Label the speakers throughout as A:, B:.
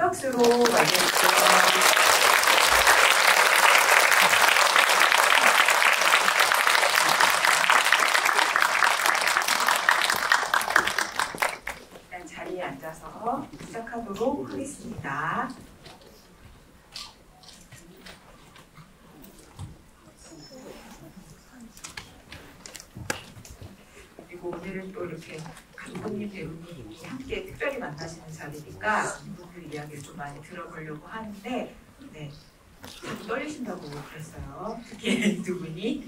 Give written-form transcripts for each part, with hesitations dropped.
A: 박수로 맞이해주세요. 자리에 앉아서 시작하도록 하겠습니다. 그리고 오늘은 또 이렇게 감독님, 배우님이 함께 특별히 만나시는 자리니까 이분들 이야기를 좀 많이 들어보려고 하는데, 네, 자꾸 떨리신다고 그랬어요. 특히 두 분이.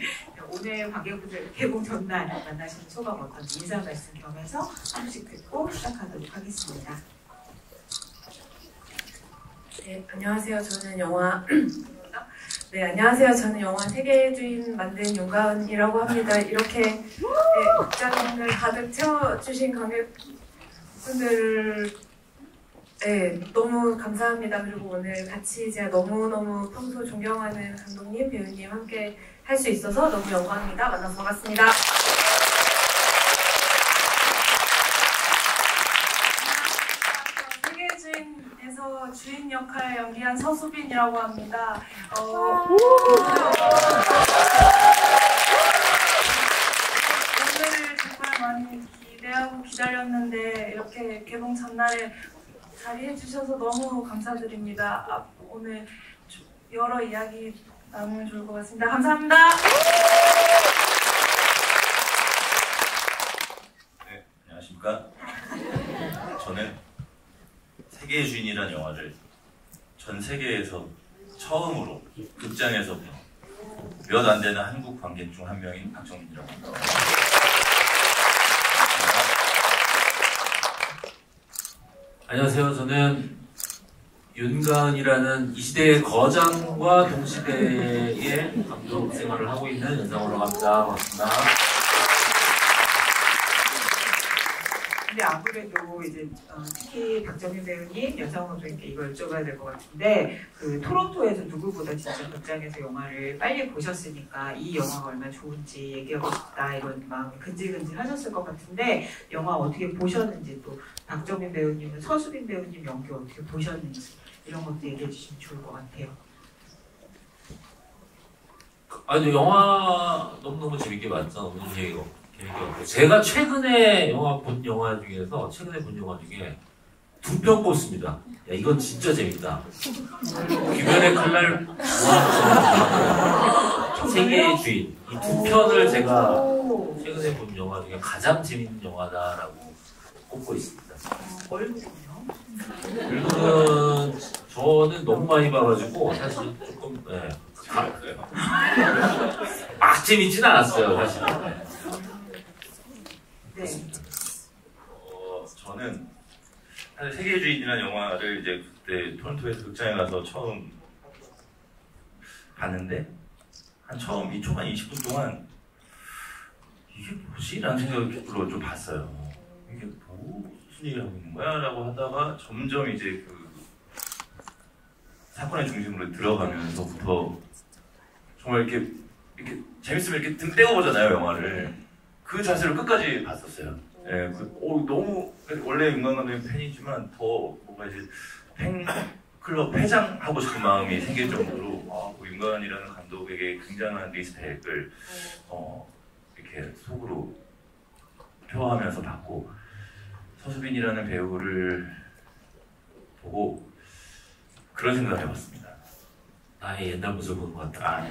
A: 오늘 관객분들 개봉 전날 만나시는 소감 어떤지 인사 말씀 겸해서 한 분씩 듣고 시작하도록 하겠습니다.
B: 네, 안녕하세요. 저는 영화 안녕하세요. 저는 영화 세계의 주인 만든 윤가은이라고 합니다. 이렇게 네, 극장을 가득 채워주신 관객분들 너무 감사합니다. 그리고 오늘 같이 제가 너무너무 평소 존경하는 감독님, 배우님 함께 할 수 있어서 너무 영광입니다. 만나서 반갑습니다. 세계의 주인에서 주인 역할 연기한 서수빈이라고 합니다. 오늘을 정말 많이 기대하고 기다렸는데 이렇게 개봉 전날에 자리해 주셔서 너무 감사드립니다. 오늘 여러 이야기 나누면 좋을 것 같습니다. 감사합니다.
C: 네, 안녕하십니까. 저는 세계의 주인이라는 영화를 전 세계에서 처음으로 극장에서 몇 안 되는 한국 관객 중 한 명인 박정민이라고 합니다.
D: 안녕하세요. 저는 윤가은이라는 이 시대의 거장과 동시대의 감독 생활을 하고 있는 연상호라고 합니다. 반갑습니다.
A: 근데 아무래도 이제 특히 박정민 배우님, 연상호 감독님께 이걸 여쭤봐야 될 것 같은데, 그 토론토에서 누구보다 진짜 극장에서 영화를 빨리 보셨으니까 이 영화가 얼마나 좋은지 얘기하고 싶다 이런 마음이 근질근질 하셨을 것 같은데, 영화 어떻게 보셨는지, 또 박정민 배우님은 서수빈 배우님 연기 어떻게 보셨는지 이런 것도 얘기해 주시면 좋을 것 같아요.
D: 아니, 영화 너무너무 재밌게 봤죠. 너무 재밌고. 제가 최근에 본 영화 중에 두 편 꼽습니다. 야, 이건 진짜 재밌다. 귀멸의 칼날, 세계의 주인. 이 두 편을 제가 최근에 본 영화 중에 가장 재밌는 영화다라고 꼽고 있습니다.
A: 얼굴은요?
D: 얼굴은 저는 너무 많이 봐가지고 사실 조금 막 재밌진 않았어요, 사실.
A: 네.
C: 저는 사실 세계의 주인이라는 영화를 이제 그때 토론토에서 극장에 가서 처음 봤는데 처음 이 초반 20분 동안 이게 뭐지? 라는 생각으로 좀 봤어요. 이게 무슨 얘기를 하고 있는 거야? 라고 하다가 점점 이제 그 사건의 중심으로 들어가면서부터 정말 이렇게 재밌으면 이렇게 등 떼고 보잖아요, 영화를. 그 자세로 끝까지 봤었어요. 예, 너무 원래 윤가은 감독님 팬이지만 더 뭔가 이제 팬클럽 회장하고 싶은 마음이 생길 정도로 윤가은이라는 감독에게 굉장한 리스펙을 이렇게 속으로 표하면서 봤고, 서수빈이라는 배우를 보고 그런 생각을 해봤습니다.
D: 나의 옛날 모습을 보는 것 같다.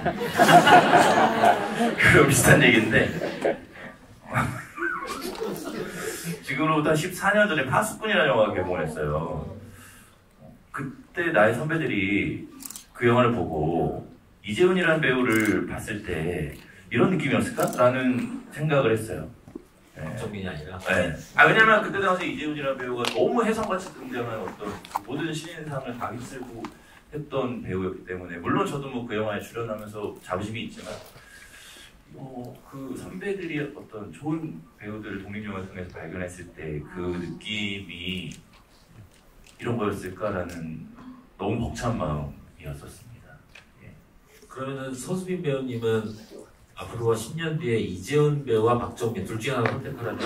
C: 그런 비슷한 얘기인데 지금으로부터 14년 전에 파수꾼이라는 영화가 개봉을 했어요. 그때 나의 선배들이 그 영화를 보고 이재훈이라는 배우를 봤을 때 이런 느낌이었을까? 라는 생각을 했어요.
D: 박정민이 아니라?
C: 네. 왜냐면 그때 당시 이재훈이라는 배우가 너무 혜성같이 등장한 어떤 모든 신인상을 다 휩쓸고 했던 배우였기 때문에, 물론 저도 뭐 그 영화에 출연하면서 자부심이 있지만 그 선배들이 어떤 좋은 배우들을 독립영화를 통해서 발견했을 때 그 느낌이 이런 거였을까라는 너무 벅찬 마음이었었습니다. 예.
D: 그러면은 서수빈 배우님은 앞으로와 10년 뒤에 이재훈 배우와 박정민 둘 중에 하나 선택하라면?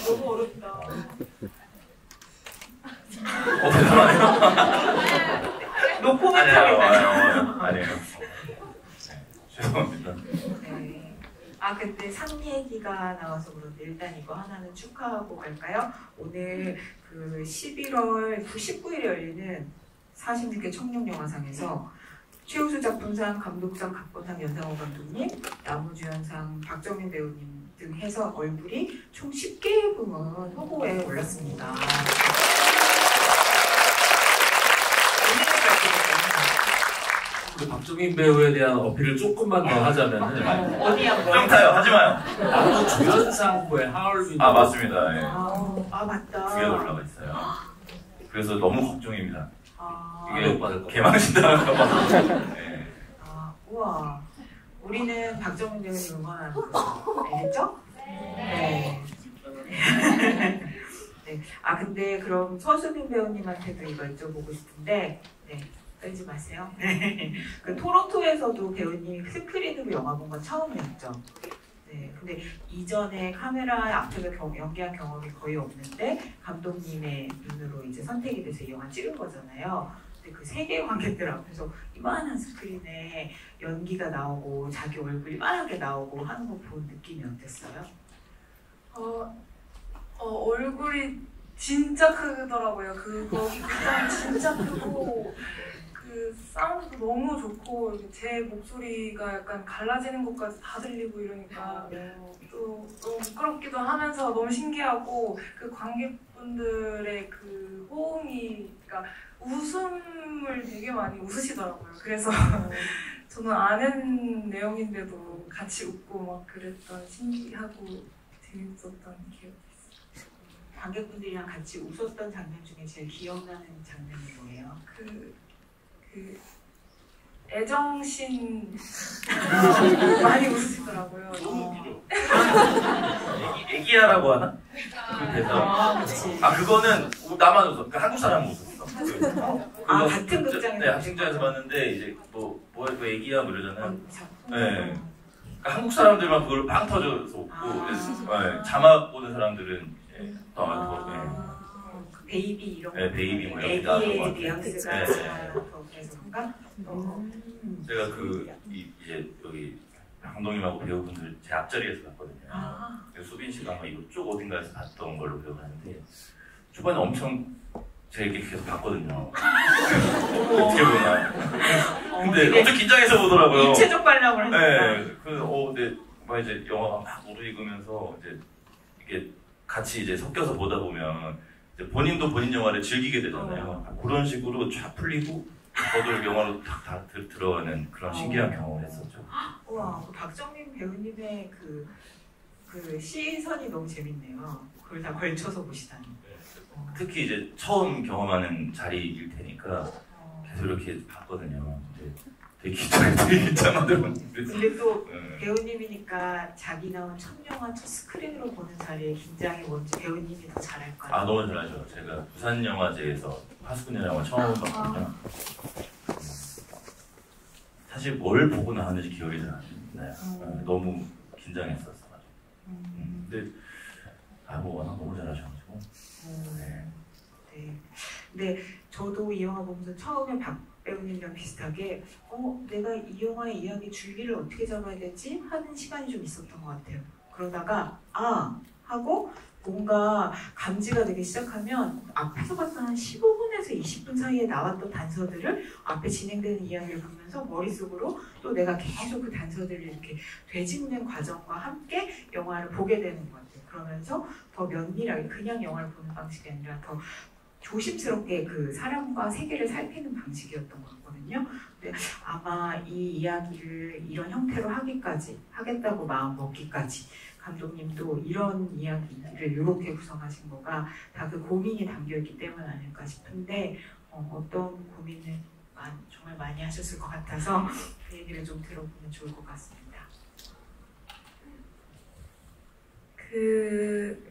A: 너무 어렵다.
C: 대단하다.
A: 노코멘트
C: 아니에요.
A: 하겠다요.
C: 아니에요. 죄송합니다.
A: 네. 아 근데 상 얘기가 나와서 그런데 일단 이거 하나는 축하하고 갈까요? 오늘 그 11월 19일에 열리는 46개 청룡영화상에서 최우수 작품상, 감독상, 각본상 연상호 감독님, 나무주연상 박정민 배우님 등 해서 얼굴이 총 10개 부문 후보에 올랐습니다.
D: 그 박정민 배우에 대한 어필을 조금만 더 하자면은
A: 어디 한번?
C: 좀 타요. 하지 마요.
D: 나무주연상 후보에 하얼빈
C: 아 맞습니다. 예.
A: 아 맞다.
C: 두 개 올라가 있어요. 그래서 너무 걱정입니다.
A: 아,
C: 이게
D: 못 받을 거.
C: 개망신당할까봐. 네.
A: 아, 우와. 우리는 박정민 배우님 응원하는 거 알겠죠? 네. 네. 아 근데 그럼 서수빈 배우님한테도 이거 여쭤보고 싶은데, 네. 떨지 마세요. 그 토론토에서도 배우님이 스크린으로 영화 본 건 처음이었죠. 네. 근데 이전에 카메라 앞에서 연기한 경험이 거의 없는데 감독님의 눈으로 이제 선택이 돼서 이 영화 찍은 거잖아요. 그 세계 관객들 앞에서 이만한 스크린에 연기가 나오고 자기 얼굴이 이만하게 나오고 하는 거 본 느낌이 어땠어요?
B: 얼굴이 진짜 크더라고요. 그거 부담 진짜 크고 그 사운드도 너무 좋고 이렇게 제 목소리가 약간 갈라지는 것까지 다 들리고 이러니까 또 너무 부끄럽기도 하면서 너무 신기하고 그 관객분들의 그 호응이 그러니까 웃음을 되게 많이 웃으시더라고요. 그래서 저는 아는 내용인데도 같이 웃고 막 그랬던 신기하고 재밌었던 기억이 있어요.
A: 관객분들이랑 같이 웃었던 장면 중에 제일 기억나는 장면이 뭐예요?
B: 애정신 많이 웃으시더라고요.
C: 너무 웃기죠. 애기야라고 하나? 그 대사.
A: 그치.
C: 아 그거는 나만 웃어. 그러니까 한국 사람은 웃었어.
A: 아,
C: 그거
A: 같은 극장에서
C: 네, 학생장에서 봤는데 이제 뭐 애기야 뭐 이러잖아요. 네. 그러니까 한국 사람들만 그걸 빵 터져서 웃고 네, 자막 보는 사람들은 이제 더
A: 베이비 이런 거.
C: 네, 베이비 뭐 이런 거
A: 애기의 뉘앙스가
C: 네.
A: 더 그래서 그런가?
C: 제가 이제 여기 감독님하고 배우분들 제 앞자리에서 봤거든요. 수빈 씨가 아마 이쪽 어딘가에서 봤던 걸로 기억하는데 초반에 엄청 제게 계속 봤거든요. 어떻게 보나. 근데 엄청 긴장해서 보더라고요.
A: 입체적 관람을 하니까.
C: 네. 근데 막 이제 영화가 막 무르익으면서 이제 이게 같이 이제 섞여서 보다 보면 이제 본인도 본인 영화를 즐기게 되잖아요. 그런 식으로 쫙 풀리고 저도 영화로 다 들어가는 그런 신기한 경험을 했었죠.
A: 우와, 박정민 배우님의 그 시선이 너무 재밌네요. 그걸 다 걸쳐서 보시다니.
C: 특히 이제 처음 경험하는 자리일 테니까 계속 이렇게 봤거든요. 되게 긴장하더라고요.
A: 근데 또 배우님이니까 자기 나온 첫 영화 첫 스크린으로 보는 자리에 긴장이 뭔지 배우님이 더 잘할 거예요.
C: 아 너무 잘하죠. 제가 부산영화제에서 파수꾼 영화 처음 봤거든요. 사실 뭘 보고 나왔는지 기억이 잘 안 나요. 너무 긴장했었어. 근데 뭐 워낙 너무 잘하셔가지고.
A: 네. 근데 저도 이 영화 보면서 처음에 박 배우님이랑 비슷하게 내가 이 영화의 이야기 줄기를 어떻게 잡아야 되지? 하는 시간이 좀 있었던 것 같아요. 그러다가 하고 뭔가 감지가 되기 시작하면 앞에서 봤던 한 15분에서 20분 사이에 나왔던 단서들을 앞에 진행되는 이야기를 보면서 머릿속으로 또 내가 계속 그 단서들을 이렇게 되짚는 과정과 함께 영화를 보게 되는 것 같아요. 그러면서 더 면밀하게 그냥 영화를 보는 방식이 아니라 더 조심스럽게 그 사람과 세계를 살피는 방식이었던 것 같거든요. 근데 아마 이 이야기를 이런 형태로 하겠다고 마음 먹기까지 감독님도 이런 이야기를 이렇게 구성하신 거가 다 그 고민이 담겨있기 때문 아닐까 싶은데 어떤 고민을 정말 많이 하셨을 것 같아서 그 얘기를 좀 들어보면 좋을 것 같습니다.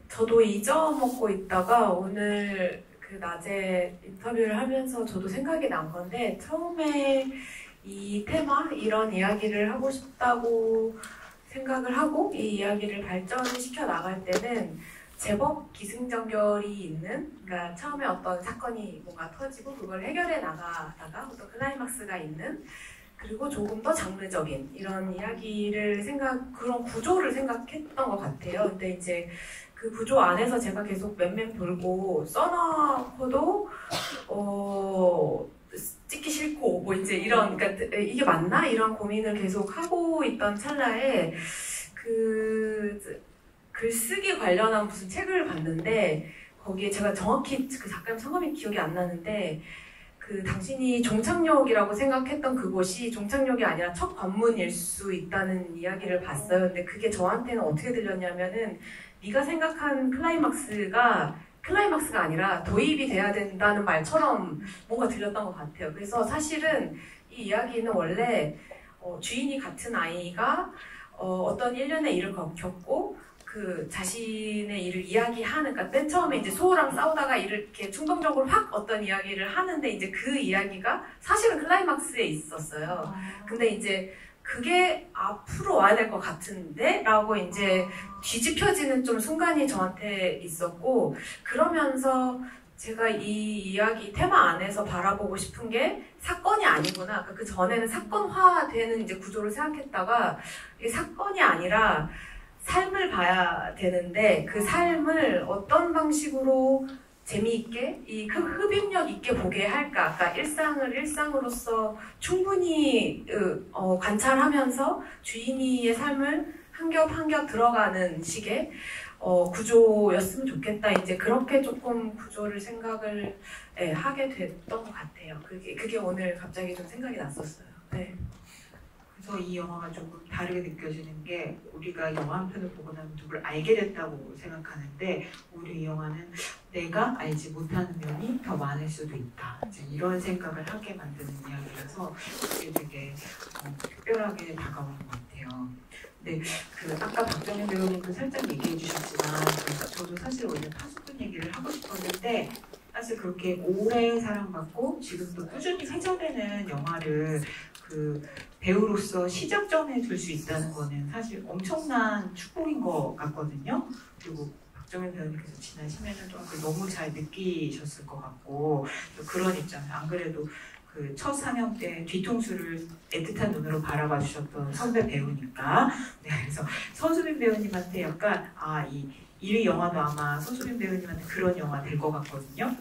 B: 저도 잊어먹고 있다가 오늘 그 낮에 인터뷰를 하면서 저도 생각이 난 건데 처음에 이 테마, 이런 이야기를 하고 싶다고 생각을 하고 이 이야기를 발전시켜 나갈 때는 제법 기승전결이 있는, 그러니까 처음에 어떤 사건이 뭔가 터지고 그걸 해결해 나가다가 어떤 클라이막스가 있는, 그리고 조금 더 장르적인 이런 이야기를 그런 구조를 생각했던 것 같아요. 근데 이제 그 구조 안에서 제가 계속 맴맴 돌고 써놓고도 찍기 싫고 뭐 이제 이런, 그러니까 이게 맞나? 이런 고민을 계속 하고 있던 찰나에 그 글쓰기 관련한 무슨 책을 봤는데 거기에 제가 정확히 그 작가님 성함이 기억이 안 나는데 그 당신이 종착역이라고 생각했던 그곳이 종착역이 아니라 첫 관문일 수 있다는 이야기를 봤어요. 근데 그게 저한테는 어떻게 들렸냐면은 네가 생각한 클라이막스가 아니라 도입이 돼야 된다는 말처럼 뭔가 들렸던 것 같아요. 그래서 사실은 이 이야기는 원래 주인이 같은 아이가 어떤 일련의 일을 겪고 그 자신의 일을 이야기하는, 그러니까 맨 처음에 이제 소호랑 싸우다가 이렇게 충동적으로 확 어떤 이야기를 하는데 이제 그 이야기가 사실은 클라이막스에 있었어요. 근데 이제 그게 앞으로 와야 될 것 같은데? 라고 이제 뒤집혀지는 좀 순간이 저한테 있었고, 그러면서 제가 이 이야기 테마 안에서 바라보고 싶은 게 사건이 아니구나. 그 전에는 사건화되는 이제 구조를 생각했다가 이게 사건이 아니라 삶을 봐야 되는데 그 삶을 어떤 방식으로 재미있게 흡입력 있게 보게 할까? 그러니까 일상을 일상으로서 충분히 관찰하면서 주인이의 삶을 한 겹 한 겹 들어가는 식의 구조였으면 좋겠다. 이제 그렇게 조금 구조를 생각을 하게 됐던 것 같아요. 그게 오늘 갑자기 좀 생각이 났었어요. 네.
A: 그래서 이 영화가 조금 다르게 느껴지는 게 우리가 영화 한 편을 보고 나면 누굴 알게 됐다고 생각하는데 오히려 이 영화는 내가 알지 못하는 면이 더 많을 수도 있다. 이제 이런 생각을 하게 만드는 이야기라서 이게 되게 특별하게 다가오는 것 같아요. 네, 아까 박정현 배우님도 살짝 얘기해 주셨지만 저도 사실 원래 파수꾼 얘기를 하고 싶었는데 사실 그렇게 오래 사랑받고 지금도 꾸준히 회자되는 영화를 배우로서 시작점에 둘 수 있다는 거는 사실 엄청난 축복인 것 같거든요. 그리고 박정현 배우님께서 지난 10년 동안 너무 잘 느끼셨을 것 같고 그런 입장에서 안 그래도 첫 상영 때 뒤통수를 애틋한 눈으로 바라봐 주셨던 선배 배우니까 그래서 서수빈 배우님한테 약간 이 영화도 아마 서수빈 배우님한테 그런 영화 될 것 같거든요.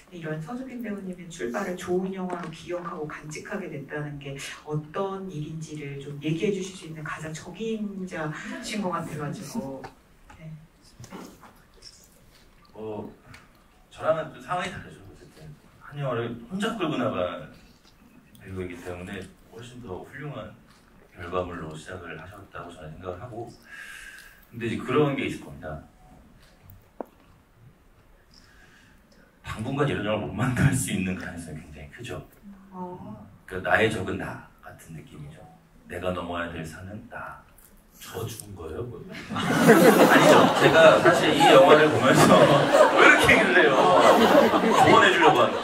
A: 이런 서수빈 배우님의 출발을 좋은 영화로 기억하고 간직하게 됐다는 게 어떤 일인지를 좀 얘기해 주실 수 있는 가장 적임자신 것 같아가지고. 네.
C: 저랑은 또 상황이 다르죠. 어쨌든 한 영화를 혼자 끌고 나간 배우이기 때문에 훨씬 더 훌륭한 결과물로 시작을 하셨다고 저는 생각을 하고, 근데 이제 그런 게 있을 겁니다. 당분간 이런 영화를 못 만들 수 있는 가능성이 굉장히 크죠. 그러니까 나의 적은 나 같은 느낌이죠. 내가 넘어야 될 산은 나.
D: 저 죽은 거예요? 뭐?
C: 아니죠. 제가 사실 이 영화를 보면서 왜 이렇게 얘기를 해요? 조언해 주려고 하는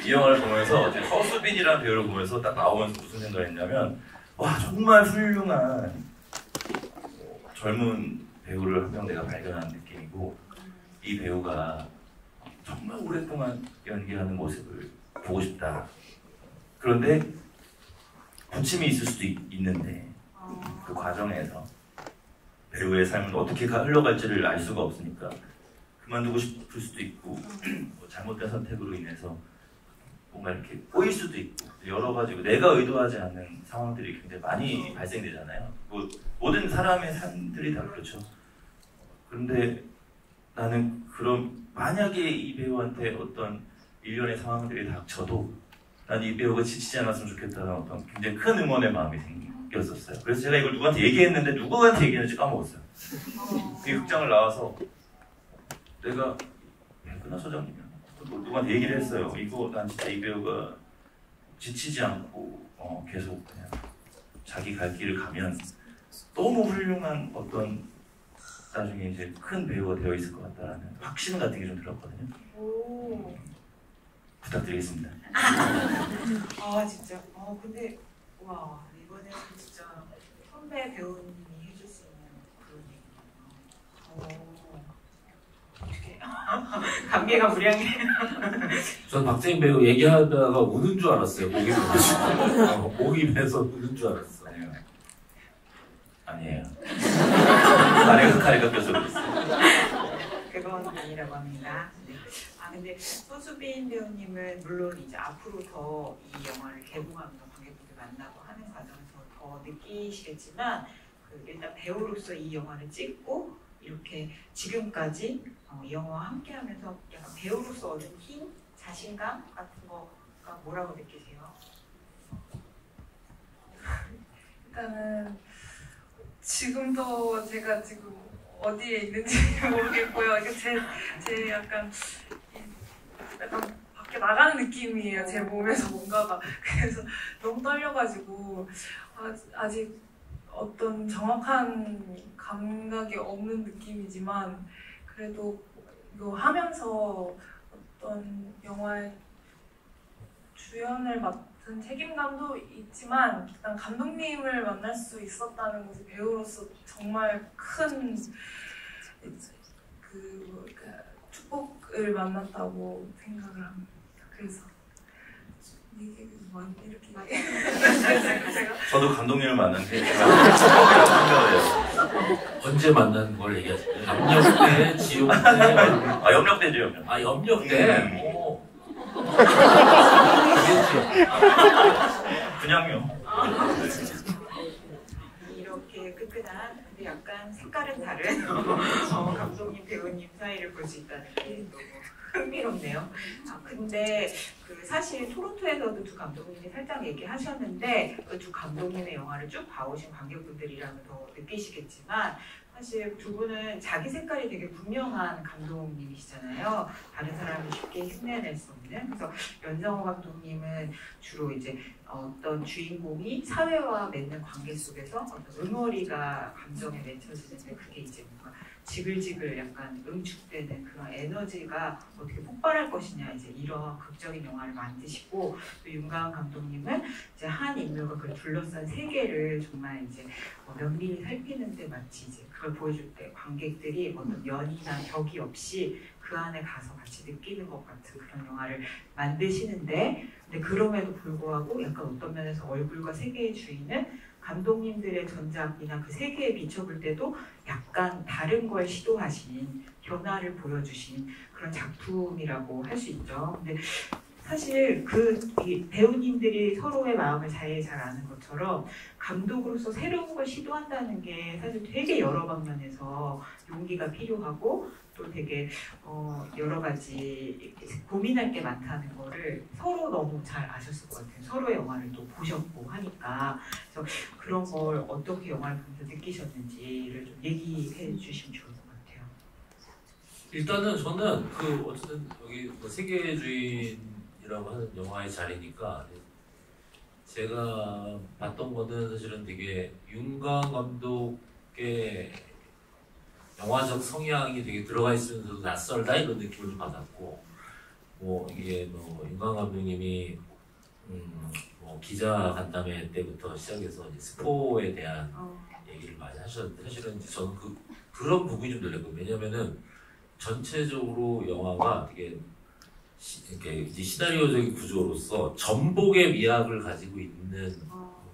C: 이 영화를 보면서 서수빈이라는 배우를 보면서 딱 나오면서 무슨 생각을 했냐면 와 정말 훌륭한 젊은 배우를 한 명 내가 발견한 느낌이고 이 배우가 정말 오랫동안 연기하는 모습을 보고 싶다. 그런데 부침이 있을 수도 있는데 그 과정에서 배우의 삶은 어떻게 흘러갈지를 알 수가 없으니까 그만두고 싶을 수도 있고 뭐 잘못된 선택으로 인해서 뭔가 이렇게 꼬일 수도 있고 여러 가지고 내가 의도하지 않는 상황들이 굉장히 많이 발생되잖아요. 뭐 모든 사람의 삶들이 다 그렇죠. 그런데 나는 그럼 만약에 이 배우한테 어떤 일련의 상황들이 닥쳐도 난 이 배우가 지치지 않았으면 좋겠다는 어떤 굉장히 큰 응원의 마음이 생겼었어요. 그래서 제가 이걸 누구한테 얘기했는데 누구한테 얘기했는지 까먹었어요. 이 극장을 나와서 내가 백은하 소장님이랑 누구한테 얘기를 했어요. 이거 난 진짜 이 배우가 지치지 않고 계속 그냥 자기 갈 길을 가면 너무 훌륭한 어떤 나중에 이제 큰 배우가 되어 있을 것 같다라는 확신 같은 게 좀 들었거든요. 부탁드리겠습니다.
A: 진짜. 근데 와 이번에 진짜 선배 배우님이 해줄 수 있는 그런 얘기구나. 감개가 무량해.
D: 전 박재민 배우 얘기하다가 우는 줄 알았어요. 목이 메서 목이 메서 우는 줄 알았어.
C: 아니에요. 가래가 껴서 그랬어요.
A: 그건 아니라고 합니다. 네. 근데 서수빈 배우님은 물론 이제 앞으로 더 이 영화를 개봉하면서 관객분들 만나고 하는 과정에서 더 느끼시겠지만 일단 배우로서 이 영화를 찍고 이렇게 지금까지 이 영화와 함께하면서 약간 배우로서 얻은 힘, 자신감 같은 거가 뭐라고 느끼세요?
B: 일단은 지금도 제가 지금 어디에 있는지 모르겠고요. 이게 제 약간 밖에 나가는 느낌이에요. 제 몸에서 뭔가가. 그래서 너무 떨려가지고 아직 어떤 정확한 감각이 없는 느낌이지만 그래도 이거 하면서 어떤 영화의 주연을 맡은 책임감도 있지만 일단 감독님을 만날 수 있었다는 것이 배우로서 정말 큰 축복을 만났다고 생각을 합니다. 그래서 이게 이렇게 제가
C: 저도 감독님을 만났는데 제가 생각을 해요.
D: 언제 만난 걸 얘기하세요? 염력 때, 지옥 때?
C: 염력 때죠, 염력.
D: 염력 때? 오.
C: 그냥요.
A: 이렇게 끈끈한 근데 약간 색깔은 다른 감독님 배우님 사이를 볼 수 있다는 게 너무 흥미롭네요. 근데 사실 토론토에서도 두 감독님이 살짝 얘기하셨는데 그 두 감독님의 영화를 쭉 봐오신 관객분들이라면 더 느끼시겠지만 사실 두 분은 자기 색깔이 되게 분명한 감독님이시잖아요. 다른 사람이 쉽게 흉내낼 수 없는. 그래서 연정호 감독님은 주로 이제 어떤 주인공이 사회와 맺는 관계 속에서 어떤 응어리가 감정에 맺혀지는데 그게 이제 뭔가 지글지글 약간 응축되는 그런 에너지가 어떻게 폭발할 것이냐 이제 이런 극적인 영화를 만드시고 또 윤가은 감독님은 이제 한 인물과 그걸 둘러싼 세계를 정말 이제 면밀히 살피는데 마치 이제 그걸 보여줄 때 관객들이 어떤 연이나 벽이 없이 그 안에 가서 같이 느끼는 것 같은 그런 영화를 만드시는데 근데 그럼에도 불구하고 약간 어떤 면에서 얼굴과 세계의 주인은 감독님들의 전작이나 그 세계에 비춰볼 때도 약간 다른 걸 시도하신 변화를 보여주신 그런 작품이라고 할 수 있죠. 근데 사실 이 배우님들이 서로의 마음을 잘 아는 것처럼 감독으로서 새로운 걸 시도한다는 게 사실 되게 여러 방면에서 용기가 필요하고 또 되게 여러 가지 고민할 게 많다는 거를 서로 너무 잘 아셨을 것 같아요. 서로의 영화를 또 보셨고 하니까 그래서 그런 걸 어떻게 영화를 보면서 느끼셨는지를 좀 얘기해 주시면 좋을 것 같아요.
D: 일단은 저는 어쨌든 여기 세계의 주인이라고 하는 영화의 자리니까 제가 봤던 거는 사실은 되게 윤가은 감독의 영화적 성향이 되게 들어가 있으면서도 낯설다 이런 느낌을 좀 받았고 이게 윤가은 감독님이 기자 간담회 때부터 시작해서 이제 스포에 대한 얘기를 많이 하셨는데 사실은 이제 저는 그런 부분이 좀 놀랐거든요. 왜냐면은 전체적으로 영화가 되게 이렇게 이제 시나리오적인 구조로서 전복의 미학을 가지고 있는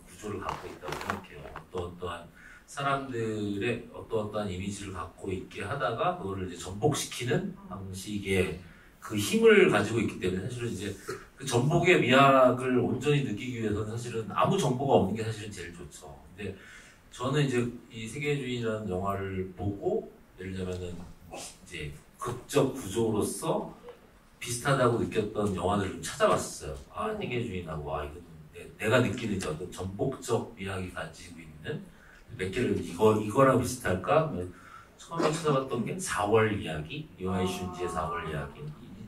D: 구조를 갖고 있다고 생각해요. 어떠한 사람들의 어떠한 이미지를 갖고 있게 하다가 그거를 이제 전복시키는 방식의 그 힘을 가지고 있기 때문에 사실은 이제 그 전복의 미학을 온전히 느끼기 위해서는 사실은 아무 정보가 없는 게 사실은 제일 좋죠. 근데 저는 이제 이 세계의 주인이라는 영화를 보고 예를 들면은 이제 극적 구조로서 비슷하다고 느꼈던 영화들을 좀 찾아봤어요. 세계의 주인하고 이거 내가 느끼는 어떤 전복적 미학이 가지고 있는 몇 개를 이거랑 비슷할까? 처음에 찾아봤던 게 4월 이야기, 이와이 슌지의 4월 이야기.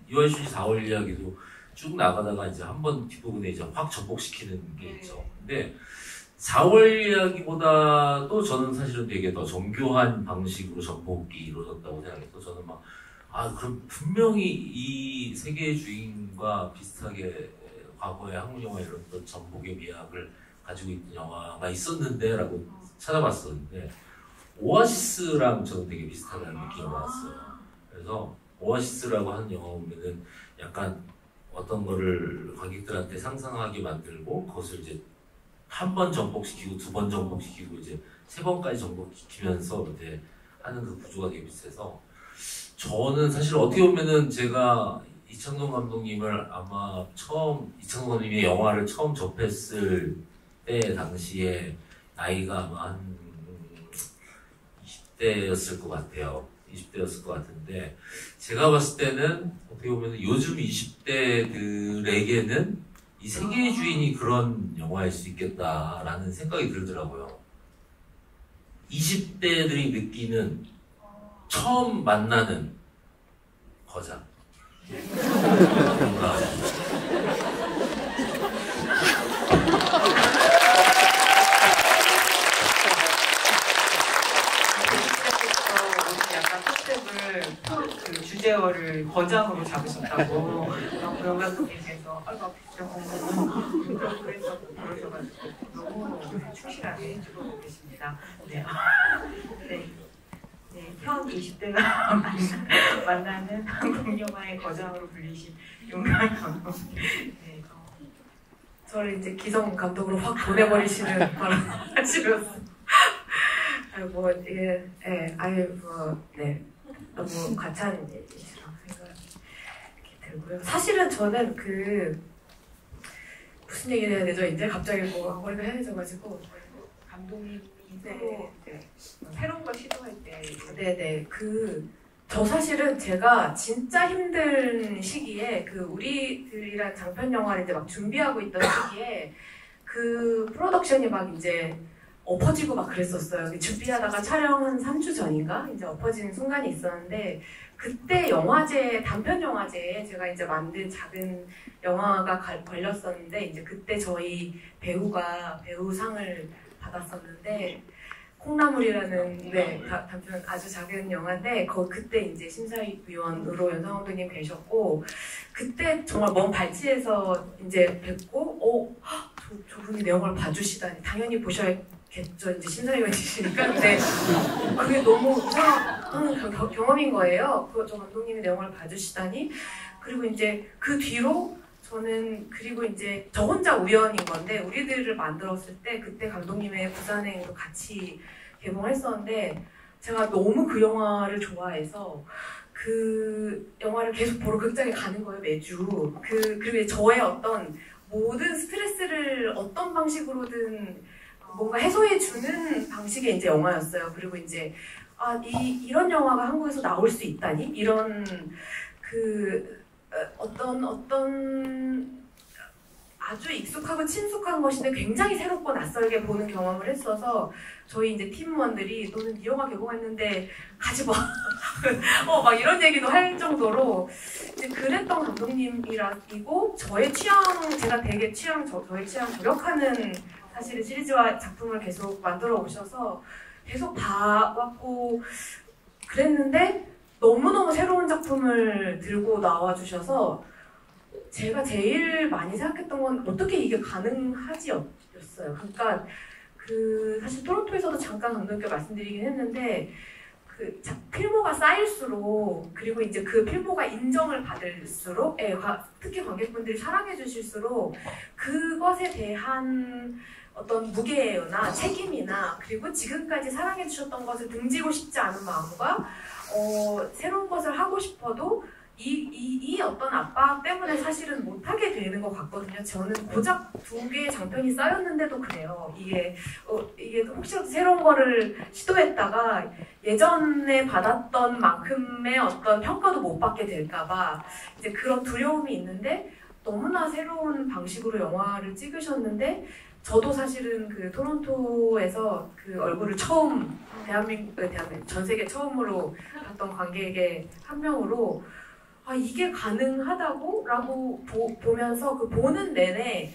D: 이와이 슌지 4월 이야기도 쭉 나가다가 이제 한번 뒷부분에 이제 확 전복시키는 게 있죠. 근데 4월 이야기보다도 저는 사실은 되게 더 정교한 방식으로 전복이 이루어졌다고 생각해서 저는 그럼 분명히 이 세계의 주인과 비슷하게 과거의 한국 영화 이런 전복의 미학을 가지고 있는 영화가 있었는데 라고 찾아봤었는데 오아시스랑 저는 되게 비슷하다는 느낌이 받았어요. 그래서 오아시스라고 하는 영화 보면은 약간 어떤 거를 관객들한테 상상하게 만들고 그것을 이제 한 번 정복시키고 두 번 정복시키고 이제 세 번까지 정복시키면서 이제 하는 그 구조가 되게 비슷해서 저는 사실 어떻게 보면은 제가 이창동 감독님을 아마 이창동 감독님의 영화를 처음 접했을 때 당시에 나이가 아마 한 20대였을 것 같아요. 20대였을 것 같은데 제가 봤을 때는 어떻게 보면 요즘 20대들에게는 이 세계의 주인이 그런 영화일 수 있겠다라는 생각이 들더라고요. 20대들이 느끼는 처음 만나는 거장. 뭔가
A: 약간 컨셉을 그 주제어를 거장으로 잡으셨다고 그런 감독님께서 그러셔가지고 너무 충실하게 찍어보고 계십니다. 네. 네, 현 20대가 만나는 한국 영화의 거장으로 불리신 용감 감독님. 네,
B: 저를 이제 기성 감독으로 확 보내버리시는 바람 하시면서 뭐 이게 너무 가찬 일이라고 생각이 들고요. 사실은 저는 무슨 얘기를 해야 되죠? 이제 갑자기 머리가 해져가지고
A: 감독님이 새로운 걸 시도할 때
B: 네네 저 사실은 제가 진짜 힘든 시기에 우리들이란 장편 영화를 이제 막 준비하고 있던 시기에 프로덕션이 막 이제 엎어지고 막 그랬었어요. 준비하다가 촬영 한 3주 전인가 이제 엎어지는 순간이 있었는데 그때 단편 영화제에 제가 이제 만든 작은 영화가 걸렸었는데 이제 그때 저희 배우가 배우상을 받았었는데 콩나물이라는 단편 아주 작은 영화인데 그때 이제 심사위원으로 연상 감독님 계셨고 그때 정말 먼 발치에서 이제 뵙고 저분이 내 영화를 봐주시다니 당연히 보셔야겠죠 이제 심사위원이시니까 근데 그게 너무 이상한 경험인 거예요. 저 감독님이 내 영화를 봐주시다니 그리고 이제 그 뒤로 그리고 이제 저 혼자 우연인 건데 우리들을 만들었을 때 그때 감독님의 부산행도 같이 개봉했었는데 제가 너무 그 영화를 좋아해서 그 영화를 계속 보러 극장에 가는 거예요 매주. 그리고 저의 어떤 모든 스트레스를 어떤 방식으로든 뭔가 해소해주는 방식의 이제 영화였어요. 그리고 이제 이런 영화가 한국에서 나올 수 있다니 이런 어떤 아주 익숙하고 친숙한 것인데 굉장히 새롭고 낯설게 보는 경험을 했어서 저희 이제 팀원들이 너는 이 영화 개봉했는데 가지 마. 막 이런 얘기도 할 정도로 이제 그랬던 감독님이고 저의 제가 되게 저의 취향 저격하는 사실은 시리즈와 작품을 계속 만들어 오셔서 계속 봐왔고 그랬는데 너무너무 새로운 작품을 들고 나와주셔서 제가 제일 많이 생각했던 건 어떻게 이게 가능하지 였어요. 그러니까 사실 토론토에서도 잠깐 감독님께 말씀드리긴 했는데 필모가 쌓일수록 그리고 이제 그 필모가 인정을 받을수록 특히 관객분들이 사랑해 주실수록 그것에 대한 어떤 무게나 책임이나 그리고 지금까지 사랑해 주셨던 것을 등지고 싶지 않은 마음과 새로운 것을 하고 싶어도 이 어떤 압박 때문에 사실은 못하게 되는 것 같거든요. 저는 고작 2개의 장편이 쌓였는데도 그래요. 이게 혹시라도 새로운 거를 시도했다가 예전에 받았던 만큼의 어떤 평가도 못 받게 될까봐 이제 그런 두려움이 있는데 너무나 새로운 방식으로 영화를 찍으셨는데 저도 사실은 토론토에서 얼굴을 처음 대한민국 전 세계 처음으로 봤던 관객의 한 명으로 이게 가능하다고? 라고 보면서 보는 내내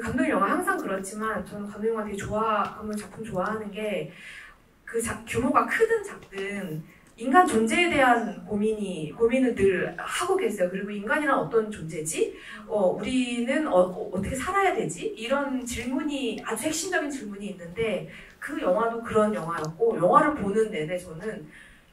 B: 감독님 영화 항상 그렇지만 저는 감독님 영화 되게 감독님 작품 좋아하는 게 규모가 크든 작든 인간 존재에 대한 고민을 늘 하고 계세요. 그리고 인간이란 어떤 존재지? 우리는 어떻게 살아야 되지? 이런 질문이 아주 핵심적인 질문이 있는데 그 영화도 그런 영화였고 영화를 보는 내내 저는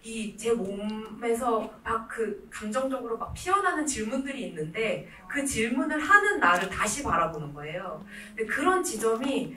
B: 이 제 몸에서 막 그 감정적으로 막 피어나는 질문들이 있는데 그 질문을 하는 나를 다시 바라보는 거예요. 근데 그런 지점이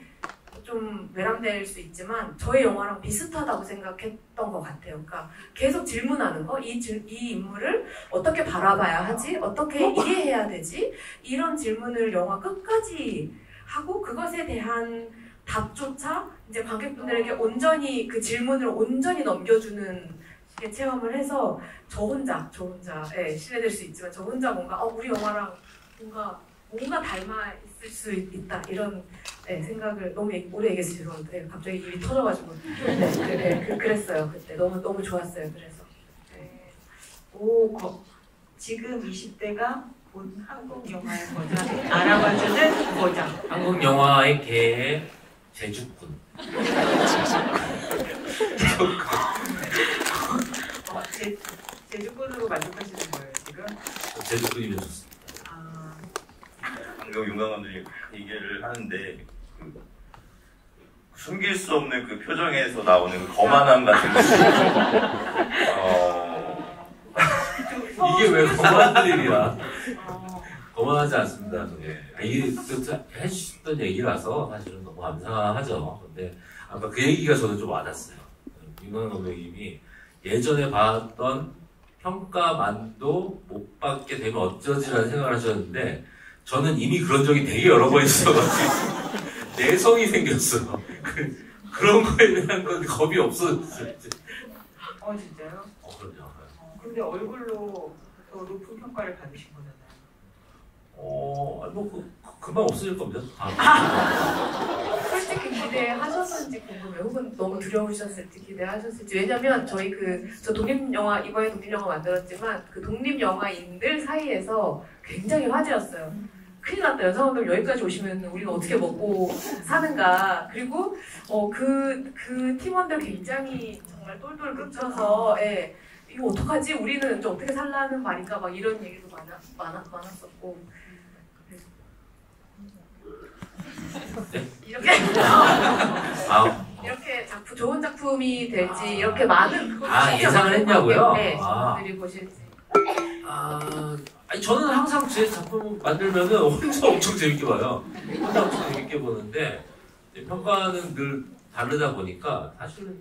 B: 좀 외람될 수 있지만 저의 영화랑 비슷하다고 생각했던 것 같아요. 그러니까 계속 질문하는 거, 이 인물을 어떻게 바라봐야 하지? 어떻게 이해해야 되지? 이런 질문을 영화 끝까지 하고 그것에 대한 답조차 이제 관객분들에게 온전히 그 질문을 온전히 넘겨주는 식의 체험을 해서 저 혼자 신뢰될 수 있지만 저 혼자 뭔가 우리 영화랑 뭔가 닮아 있을 수 있다 이런 생각을 너무 오래 얘기해서 죄송한데 갑자기 입이 터져가지고 그랬어요. 그때 너무 좋았어요. 그래서
A: 지금 20대가 본 한국 영화의 버전 알아봐주는 버전.
D: 한국 영화의 개의 제주꾼.
A: 제주꾼으로 만족하시는 거예요 지금?
D: 제주꾼이면 좋습니다.
C: 방금 윤강 감독님 얘기를 하는데 숨길 수 없는 그 표정에서 나오는 그 거만함 같은 거.
D: 이게 왜 거만한 드립이야? 거만하지 않습니다. 이게 해주셨던 얘기라서 사실은 너무 감사하죠. 근데 아까 그 얘기가 저는 좀 와닿았어요. 윤강 감독님이 예전에 봤던 평가만도 못 받게 되면 어쩌지라는 생각을 하셨는데 저는 이미 그런 적이 되게 여러 번 있어가지고 내성이 생겼어. 그런 거에 대한 건 겁이 없어졌어요.
A: 진짜요?
D: 그럼요.
A: 근데 얼굴로 더 높은 평가를 받으신 거잖아요.
D: 금방 없어질 겁니다.
B: 솔직히 기대하셨는지 궁금해요. 혹은 너무 두려우셨을지 기대하셨을지. 왜냐면 저희 저 독립영화, 이번에 독립영화 만들었지만 그 독립영화인들 사이에서 굉장히 화제였어요. 큰일 났다. 여성분들 여기까지 오시면 우리가 어떻게 먹고 사는가. 그리고 그 팀원들 굉장히 정말 똘똘 뭉쳐서 이거 어떡하지? 우리는 이제 어떻게 살라는 말인가 막 이런 얘기도 많았었고. 이렇게 이렇게 좋은 작품이 될지 이렇게 많은
D: 예상을 했냐고요?
B: 분들이 보실지.
D: 아니 저는 항상 제 작품 만들면은 혼자 엄청 재밌게 봐요. 혼자 엄청 재밌게 보는데 평가는 늘 다르다 보니까 사실은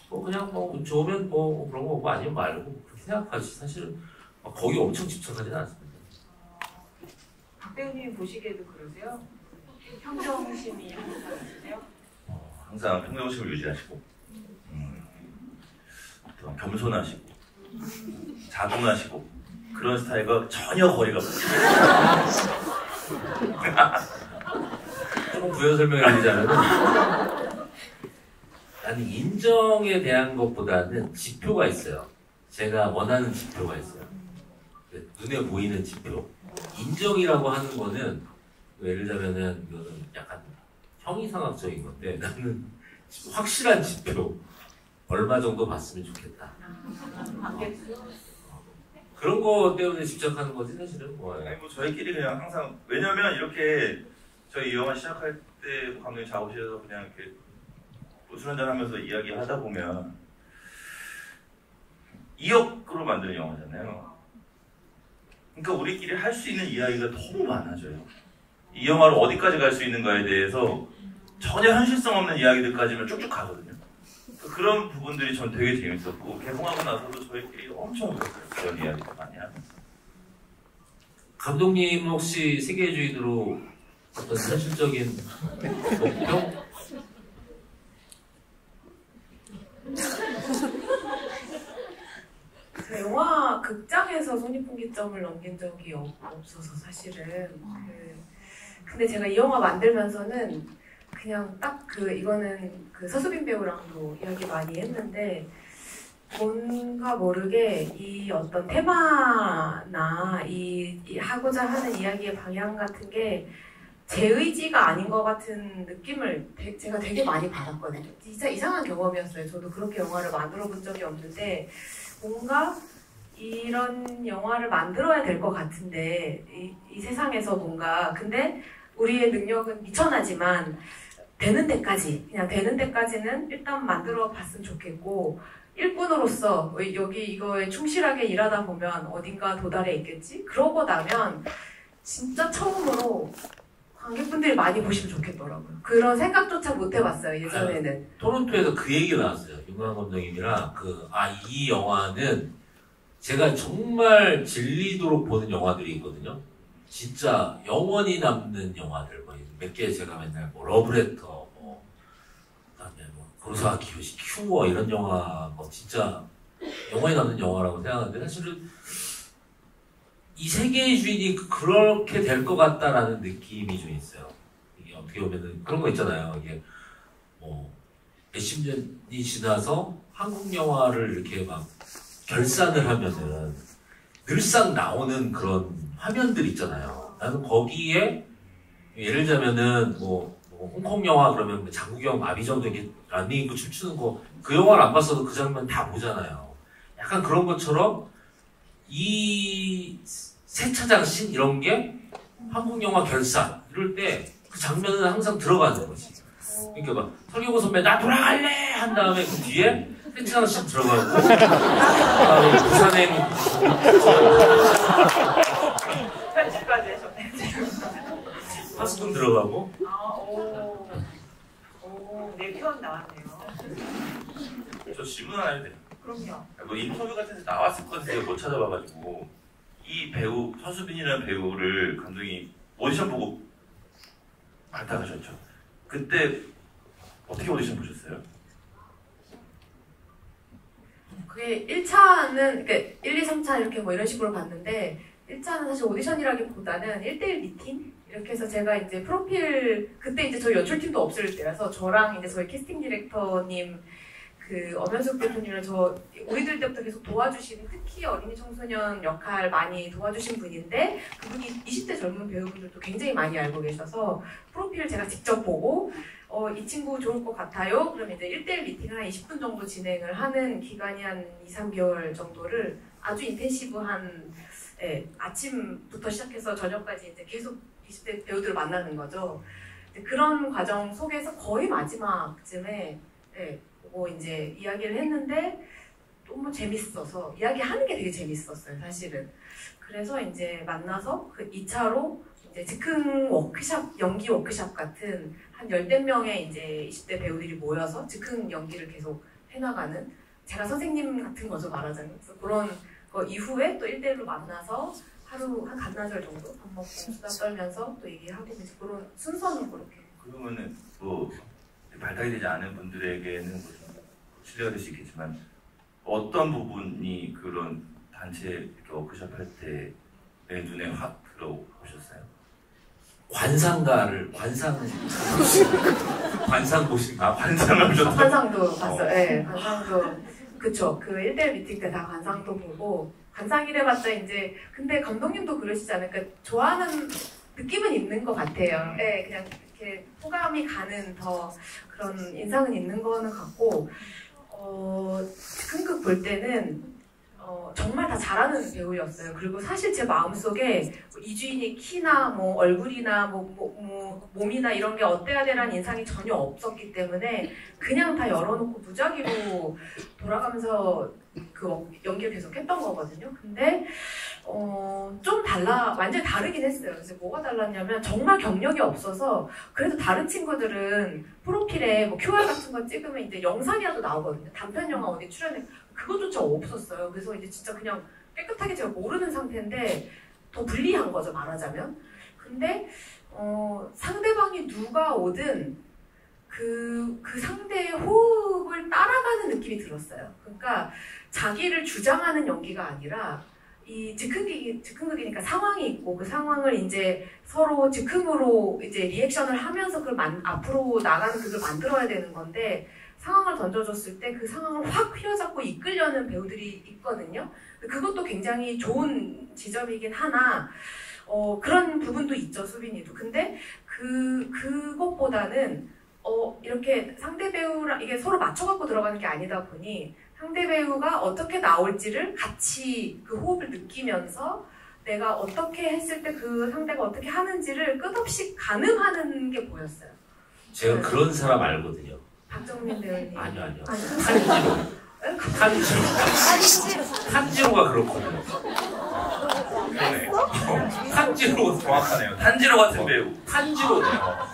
D: 그냥 좋으면 그런 거 보고 아니면 말고 그렇게 생각하지 사실은 거기 엄청 집착하지는 않습니다.
A: 박 배우님 보시기에도 그러세요? 평정심이 항상 있으세요?
C: 항상 평정심을 유지하시고 또 겸손하시고 자중하시고 그런 스타일과 전혀 거리가 없어요.
D: 조금 부연 설명을 드리자면 나는 인정에 대한 것보다는 지표가 있어요. 제가 원하는 지표가 있어요. 눈에 보이는 지표. 인정이라고 하는 거는 예를 들자면은 이거는 약간 형이상학적인 건데 나는 확실한 지표 얼마 정도 봤으면 좋겠다. 그런 거 때문에 집착하는 거지 사실은
C: 아니 저희끼리 그냥 항상 왜냐면 이렇게 저희 이 영화 시작할 때 감독님 작업실에서 그냥 이렇게 술 한잔 하면서 이야기하다 보면 2억으로 만든 영화잖아요. 그러니까 우리끼리 할 수 있는 이야기가 너무 많아져요. 이 영화를 어디까지 갈 수 있는가에 대해서 전혀 현실성 없는 이야기들까지는 쭉쭉 가거든요. 그런 부분들이 전 되게 재밌었고 개봉하고 나서도 저희끼리 엄청 웃었어요. 그런 이야기를 많이 하면서.
D: 감독님 혹시 세계주의로 어떤 현실적인 목표?
B: 영화 극장에서 손익분기점을 넘긴 적이 없어서 사실은 근데 제가 이 영화 만들면서는 그냥 딱 이거는 서수빈 배우랑도 이야기 많이 했는데 뭔가 모르게 이 어떤 테마나 이 하고자 하는 이야기의 방향 같은 게 제 의지가 아닌 것 같은 느낌을 제가 되게 많이 받았거든요. 진짜 이상한 경험이었어요. 저도 그렇게 영화를 만들어 본 적이 없는데 뭔가 이런 영화를 만들어야 될 것 같은데 이 세상에서 뭔가 근데 우리의 능력은 미천하지만 되는 데까지는 일단 만들어 봤으면 좋겠고
E: 일꾼으로서 여기 이거에 충실하게 일하다 보면 어딘가 도달해 있겠지? 그러고 나면 진짜 처음으로 관객분들이 많이 보시면 좋겠더라고요. 그런 생각조차 못 해봤어요, 예전에는.
D: 토론토에서 그 얘기가 나왔어요. 윤광 감독님이랑 이 영화는 제가 정말 질리도록 보는 영화들이 있거든요. 진짜 영원히 남는 영화들, 몇 개 제가 맨날 러브레터, 그다음에 고로사와 키요시, 큐어 이런 영화, 진짜 영원히 남는 영화라고 생각하는데 사실은 이 세계의 주인이 그렇게 될 것 같다라는 느낌이 좀 있어요. 이게 어떻게 보면은 그런 거 있잖아요. 이게 몇십 년이 지나서 한국 영화를 이렇게 막 결산을 하면은 늘상 나오는 그런 화면들 있잖아요. 나는 거기에 예를 들자면은 홍콩 영화 그러면 장국영 마비정도 이렇게 런닝 입고 춤추는 거 그 영화를 안 봤어도 그 장면 다 보잖아요. 약간 그런 것처럼 이 세차장신 이런 게 한국 영화 결산 이럴 때 그 장면은 항상 들어가는 거지. 그러니까 막 설경구 선배 나 돌아갈래 한 다음에 그 뒤에 세차장신 들어가고 그다음에 부산행
A: 편집까지 하셨네.
D: 파스톤 들어가고
A: 네 편 나왔네요.
C: 저 질문 하나 해도 돼요?
A: 그럼요.
C: 인터뷰 같은 데서 나왔을 것 같은데 못 찾아봐가지고 이 배우 서수빈이라는 배우를 감독이 오디션 보고 발탁하셨죠. 그때 어떻게 오디션 보셨어요?
E: 그게 1차는, 그러니까 1, 2, 3차 이렇게 이런 식으로 봤는데 1차는 사실 오디션이라기보다는 1대1 미팅? 이렇게 해서 제가 이제 프로필, 그때 이제 저희 연출팀도 없을 때라서 저랑 이제 저희 캐스팅 디렉터님, 엄현숙 대표님이랑 우리들 때부터 계속 도와주신, 특히 어린이 청소년 역할 많이 도와주신 분인데 그분이 20대 젊은 배우분들도 굉장히 많이 알고 계셔서 프로필을 제가 직접 보고 이 친구 좋을 것 같아요. 그럼 이제 1대1 미팅을 한 20분 정도 진행을 하는 기간이 한 2, 3개월 정도를 아주 인텐시브한 아침부터 시작해서 저녁까지 이제 계속 20대 배우들을 만나는 거죠. 그런 과정 속에서 거의 마지막쯤에 보고 이제 이야기를 했는데 너무 재밌어서 이야기하는 게 되게 재밌었어요, 사실은. 그래서 이제 만나서 그 2차로 이제 즉흥 워크샵, 연기 워크샵 같은 한 10명의 이제 20대 배우들이 모여서 즉흥 연기를 계속 해나가는, 제가 선생님 같은 거죠, 말하자면. 그래서 그런 거 이후에 또 1대1로 만나서 하루 한 반나절 정도 밥 먹고 수다 떨면서 또 얘기하고 이제 그런 순서는 그렇게.
C: 그러면은 발탁이 되지 않은 분들에게는 실례가 될 수 있겠지만 어떤 부분이 그런 단체 이렇게 워크숍 할 때 내 눈에 확 들어오셨어요?
D: 관상을 보셨나요?
E: 관상도 봤어요. 네, 관상도. 그쵸. 그 1대1 미팅 때 다 관상도 보고, 관상이래봤자 이제, 근데 감독님도 그러시지 않을까. 좋아하는 느낌은 있는 것 같아요. 네, 그냥 이렇게 호감이 가는 더 그런 인상은 있는 거는 같고, 즉흥극 볼 때는 정말 다 잘하는 배우였어요. 그리고 사실 제 마음속에 이주인이 키나 얼굴이나 몸이나 이런 게 어때야 되라는 인상이 전혀 없었기 때문에 그냥 다 열어놓고 무작위로 돌아가면서 그 연기를 계속 했던 거거든요. 근데 좀 완전히 다르긴 했어요. 그래서 뭐가 달랐냐면 정말 경력이 없어서, 그래도 다른 친구들은 프로필에 QR 같은 거 찍으면 이제 영상이라도 나오거든요. 단편 영화 어디 출연해, 그것조차 없었어요. 그래서 이제 진짜 그냥 깨끗하게 제가 모르는 상태인데 더 불리한 거죠, 말하자면. 근데 상대방이 누가 오든 그 상대의 호흡을 따라가는 느낌이 들었어요. 그러니까 자기를 주장하는 연기가 아니라 이 즉흥극이니까 상황이 있고 그 상황을 이제 서로 즉흥으로 이제 리액션을 하면서 그걸 앞으로 나가는 그걸 만들어야 되는 건데, 상황을 던져줬을 때 그 상황을 확 휘어잡고 이끌려는 배우들이 있거든요. 그것도 굉장히 좋은 지점이긴 하나 그런 부분도 있죠, 수빈이도. 근데 그것보다는 이렇게 상대 배우랑 이게 서로 맞춰갖고 들어가는 게 아니다 보니 상대 배우가 어떻게 나올지를 같이 그 호흡을 느끼면서 내가 어떻게 했을 때 그 상대가 어떻게 하는지를 끝없이 가늠하는 게 보였어요.
D: 제가 그런 사람 알거든요.
E: 박정민 배우님.
D: 아니요.
C: 탄지로가 그렇거든요. 그러네. 탄지로 정확하네요. 탄지로 같은 배우. 탄지로네요.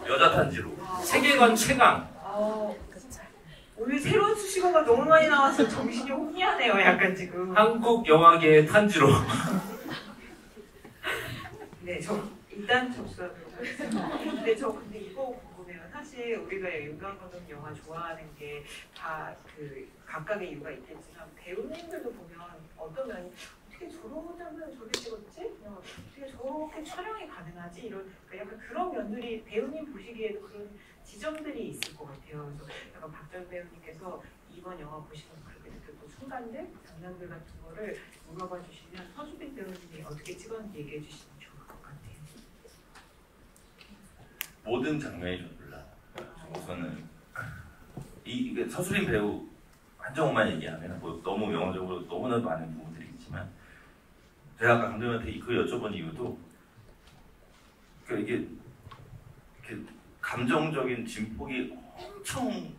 C: 여자 탄지로. 세계관 최강.
A: 오늘 새로운 수식어가 너무 많이 나와서 정신이 혼미하네요. 약간 지금.
C: 한국 영화계의 탄지로.
A: 네, 일단 접수하도록 하겠습니다. 근데 이거 궁금해요. 사실 우리가 윤곽어동 영화 좋아하는 게 다 그 각각의 이유가 있겠지만 배우님들도 보면 어떤 면이 어떻게 저런 장면 저렇게 찍었지? 어떻게 저렇게 촬영이 가능하지? 이런 그러니까 약간 그런 면들이 배우님 보시기에도 그런 지점들이 있을 것 같아요. 그래서 약간 박정 배우님께서 이번 영화 보시면 그렇게 느꼈던 순간들, 장면들 같은 거를 물어봐 주시면 서수빈 배우님이 어떻게 찍었는지 얘기해 주시면 좋을 것 같아요.
C: 모든 장면이 좀 놀라. 우선은 이게 서수빈 배우 한정우만 얘기하면 뭐 너무 영화적으로 너무나도 많은 부분들이 있지만 제가 아까 감독님한테 그걸 여쭤본 이유도 그러니까 이게 이렇게 감정적인 진폭이 엄청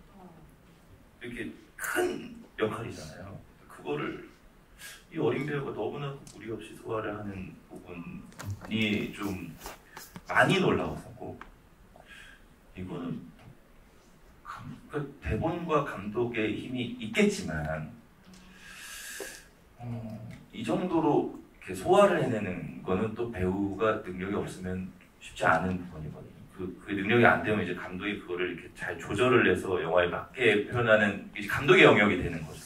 C: 이렇게 큰 역할이잖아요. 그거를 이 어린 배우가 너무나 무리 없이 소화를 하는 부분이 좀 많이 놀라웠었고 이거는 그러니까 대본과 감독의 힘이 있겠지만 이 정도로 이렇게 소화를 해내는 거는 또 배우가 능력이 없으면 쉽지 않은 부분이거든요. 그 능력이 안 되면 이제 감독이 그거를 이렇게 잘 조절을 해서 영화에 맞게 표현하는 이제 감독의 영역이 되는 거죠.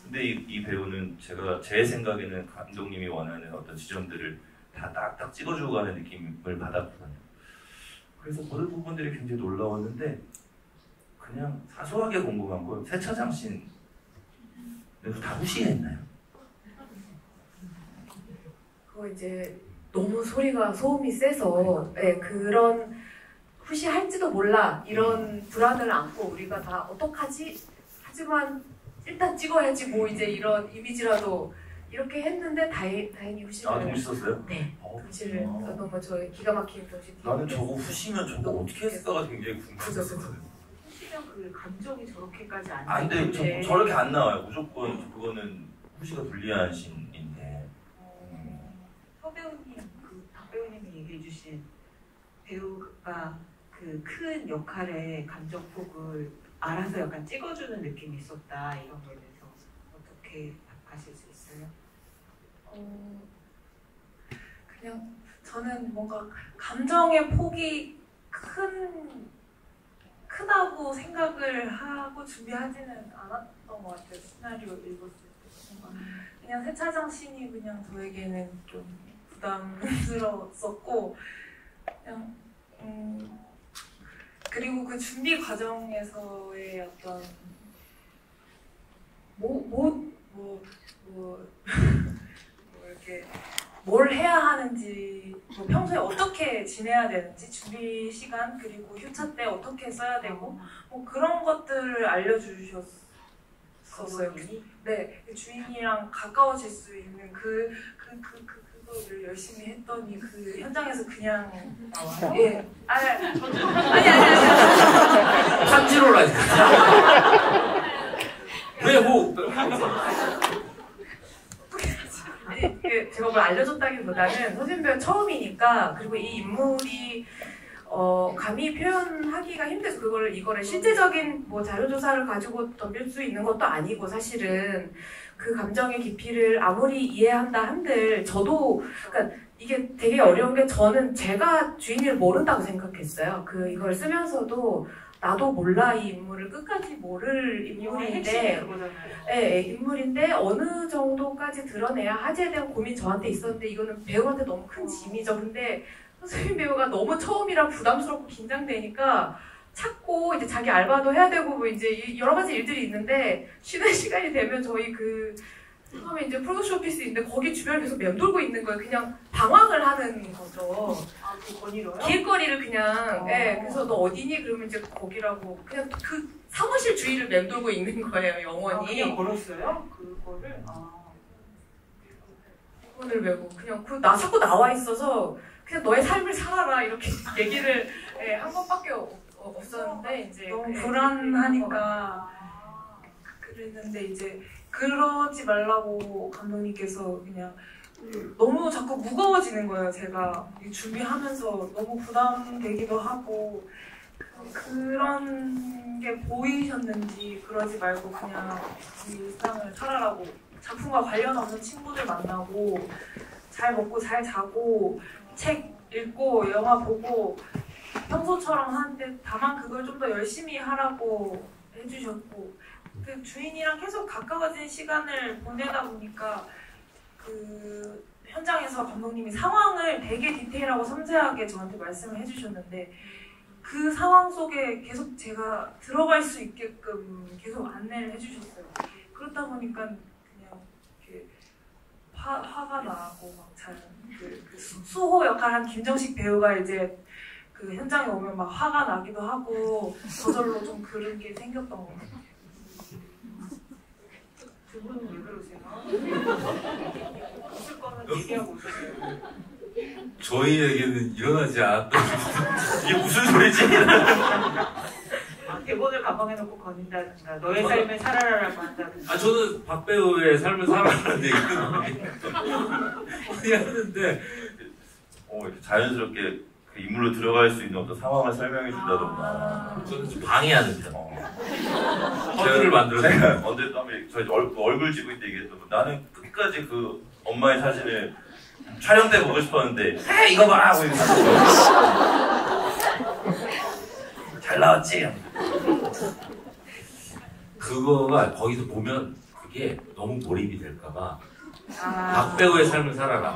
C: 근데 이 배우는 제 생각에는 감독님이 원하는 어떤 지점들을 다 딱딱 찍어주고 가는 느낌을 받았거든요. 그래서 모든 부분들이 굉장히 놀라웠는데 그냥 사소하게 궁금한 건 세차장 씬 다 무시했나요?
E: 그거 이제 너무 소음이 세서 네, 그런 후시할지도 몰라 이런 불안을 안고 우리가 다 어떡하지? 하지만 일단 찍어야지 뭐 이제 이런 이미지라도 이렇게 했는데 다행히 후시를
C: 동시 썼어요?
E: 네. 동시를 너무 저희 기가 막힌 동시.
C: 나는 저거 후시면 저거 어떻게 했을까가 굉장히 궁금했어요.
A: 후시면 그 감정이 저렇게까지
C: 안 돼. 저렇게 안 나와요. 무조건 그거는 후시가 불리한 신인데.
A: 서배우님, 박 배우님이 얘기해주신 배우가 그 큰 역할의 감정폭을 알아서 약간 찍어주는 느낌이 있었다 이런 거에 대해서 어떻게 답하실 수 있어요?
B: 그냥 저는 뭔가 감정의 폭이 크다고 생각을 하고 준비하지는 않았던 것 같아요. 시나리오 읽었을 때 뭔가 그냥 세차장 씬이 그냥 저에게는 좀 부담스러웠었고 그냥 그리고 그 준비 과정에서의 어떤 이렇게 뭘 해야 하는지, 뭐 평소에 어떻게 지내야 되는지, 준비 시간 그리고 휴차 때 어떻게 써야 되고 뭐 그런 것들을 알려주셨었어요. 네, 주인이랑 가까워질 수 있는 그거를 열심히 했더니 그 현장에서 그냥 나와요. 예, 아니.
D: 탄지로라니까. 왜 뭐?
E: 아니, 제가 뭘 알려줬다기보다는 서수빈 배우 처음이니까 그리고 이 인물이 감히 표현하기가 힘들어서 이거를 실제적인 뭐 자료조사를 가지고 덤빌 수 있는 것도 아니고 사실은 그 감정의 깊이를 아무리 이해한다 한들 저도 그러니까 이게 되게 어려운 게 저는 제가 주인을 모른다고 생각했어요. 이걸 쓰면서도 나도 몰라 이 인물을 끝까지 모를 인물인데 네, 인물인데 어느 정도까지 드러내야 하지에 대한 고민이 저한테 있었는데 이거는 배우한테 너무 큰 짐이죠. 근데 서수빈 배우가 너무 처음이라 부담스럽고 긴장되니까 찾고 이제 자기 알바도 해야 되고 뭐 이제 여러 가지 일들이 있는데 쉬는 시간이 되면 저희 처음에 이제 프로덕션 오피스 있는데 거기 주변을 계속 맴돌고 있는 거예요. 그냥 방황을 하는 거죠.
A: 그 건의로요?
E: 길거리를 그냥 그래서 너 어디니? 그러면 이제 거기라고 그냥 그 사무실 주위를 맴돌고 있는 거예요. 영원히.
A: 그냥 걸었어요? 그거를?
E: 그거를 메고 그냥 나 자꾸 나와 있어서 그냥 너의 삶을 살아라 이렇게 얘기를 한 번밖에 없었는데 이제
B: 너무 불안하니까 그랬는데 이제 그러지 말라고 감독님께서 그냥 너무 자꾸 무거워지는 거예요. 제가 준비하면서 너무 부담되기도 하고 그런 게 보이셨는지 그러지 말고 그냥 일상을 살아라고 작품과 관련 없는 친구들 만나고 잘 먹고 잘 자고 책 읽고 영화 보고 평소처럼 하는데 다만 그걸 좀 더 열심히 하라고 해주셨고 그 주인이랑 계속 가까워진 시간을 보내다 보니까 그 현장에서 감독님이 상황을 되게 디테일하고 섬세하게 저한테 말씀을 해주셨는데 그 상황 속에 계속 제가 들어갈 수 있게끔 계속 안내를 해주셨어요. 그렇다 보니까 그냥 이렇게 화가 나고 막 잘 그 수호 역할한 김정식 배우가 이제 그 현장에 오면 막 화가 나기도 하고 저절로 좀 그런 게 생겼던 것 같아요.
A: 두 분은 왜 그러세요? 웃을 거면 얘기하고 웃으세요.
D: 저희에게는 일어나지 않았던
C: 이게 무슨 소리지?
A: 대본을 가방에 넣고 거닌다든가 너의 삶을 살아라라고 한다든가.
D: 저는 박 배우의 삶을 살아라는 얘기는 많이 하는데
C: 이렇게 자연스럽게 그 인물로 들어갈 수 있는 어떤 상황을 설명해 준다던가.
D: 저는 좀 방해하는 편. 허들을 만들어서
C: 제가 언제 또 한번 저희 얼굴 지고 있때 얘기했던 거 나는 끝까지 그 엄마의 사진을 촬영 때 보고 싶었는데 이거 봐! 하고 잘 나왔지?
D: 그거가 거기서 보면 그게 너무 몰입이 될까봐 박 배우의 삶을 살아라.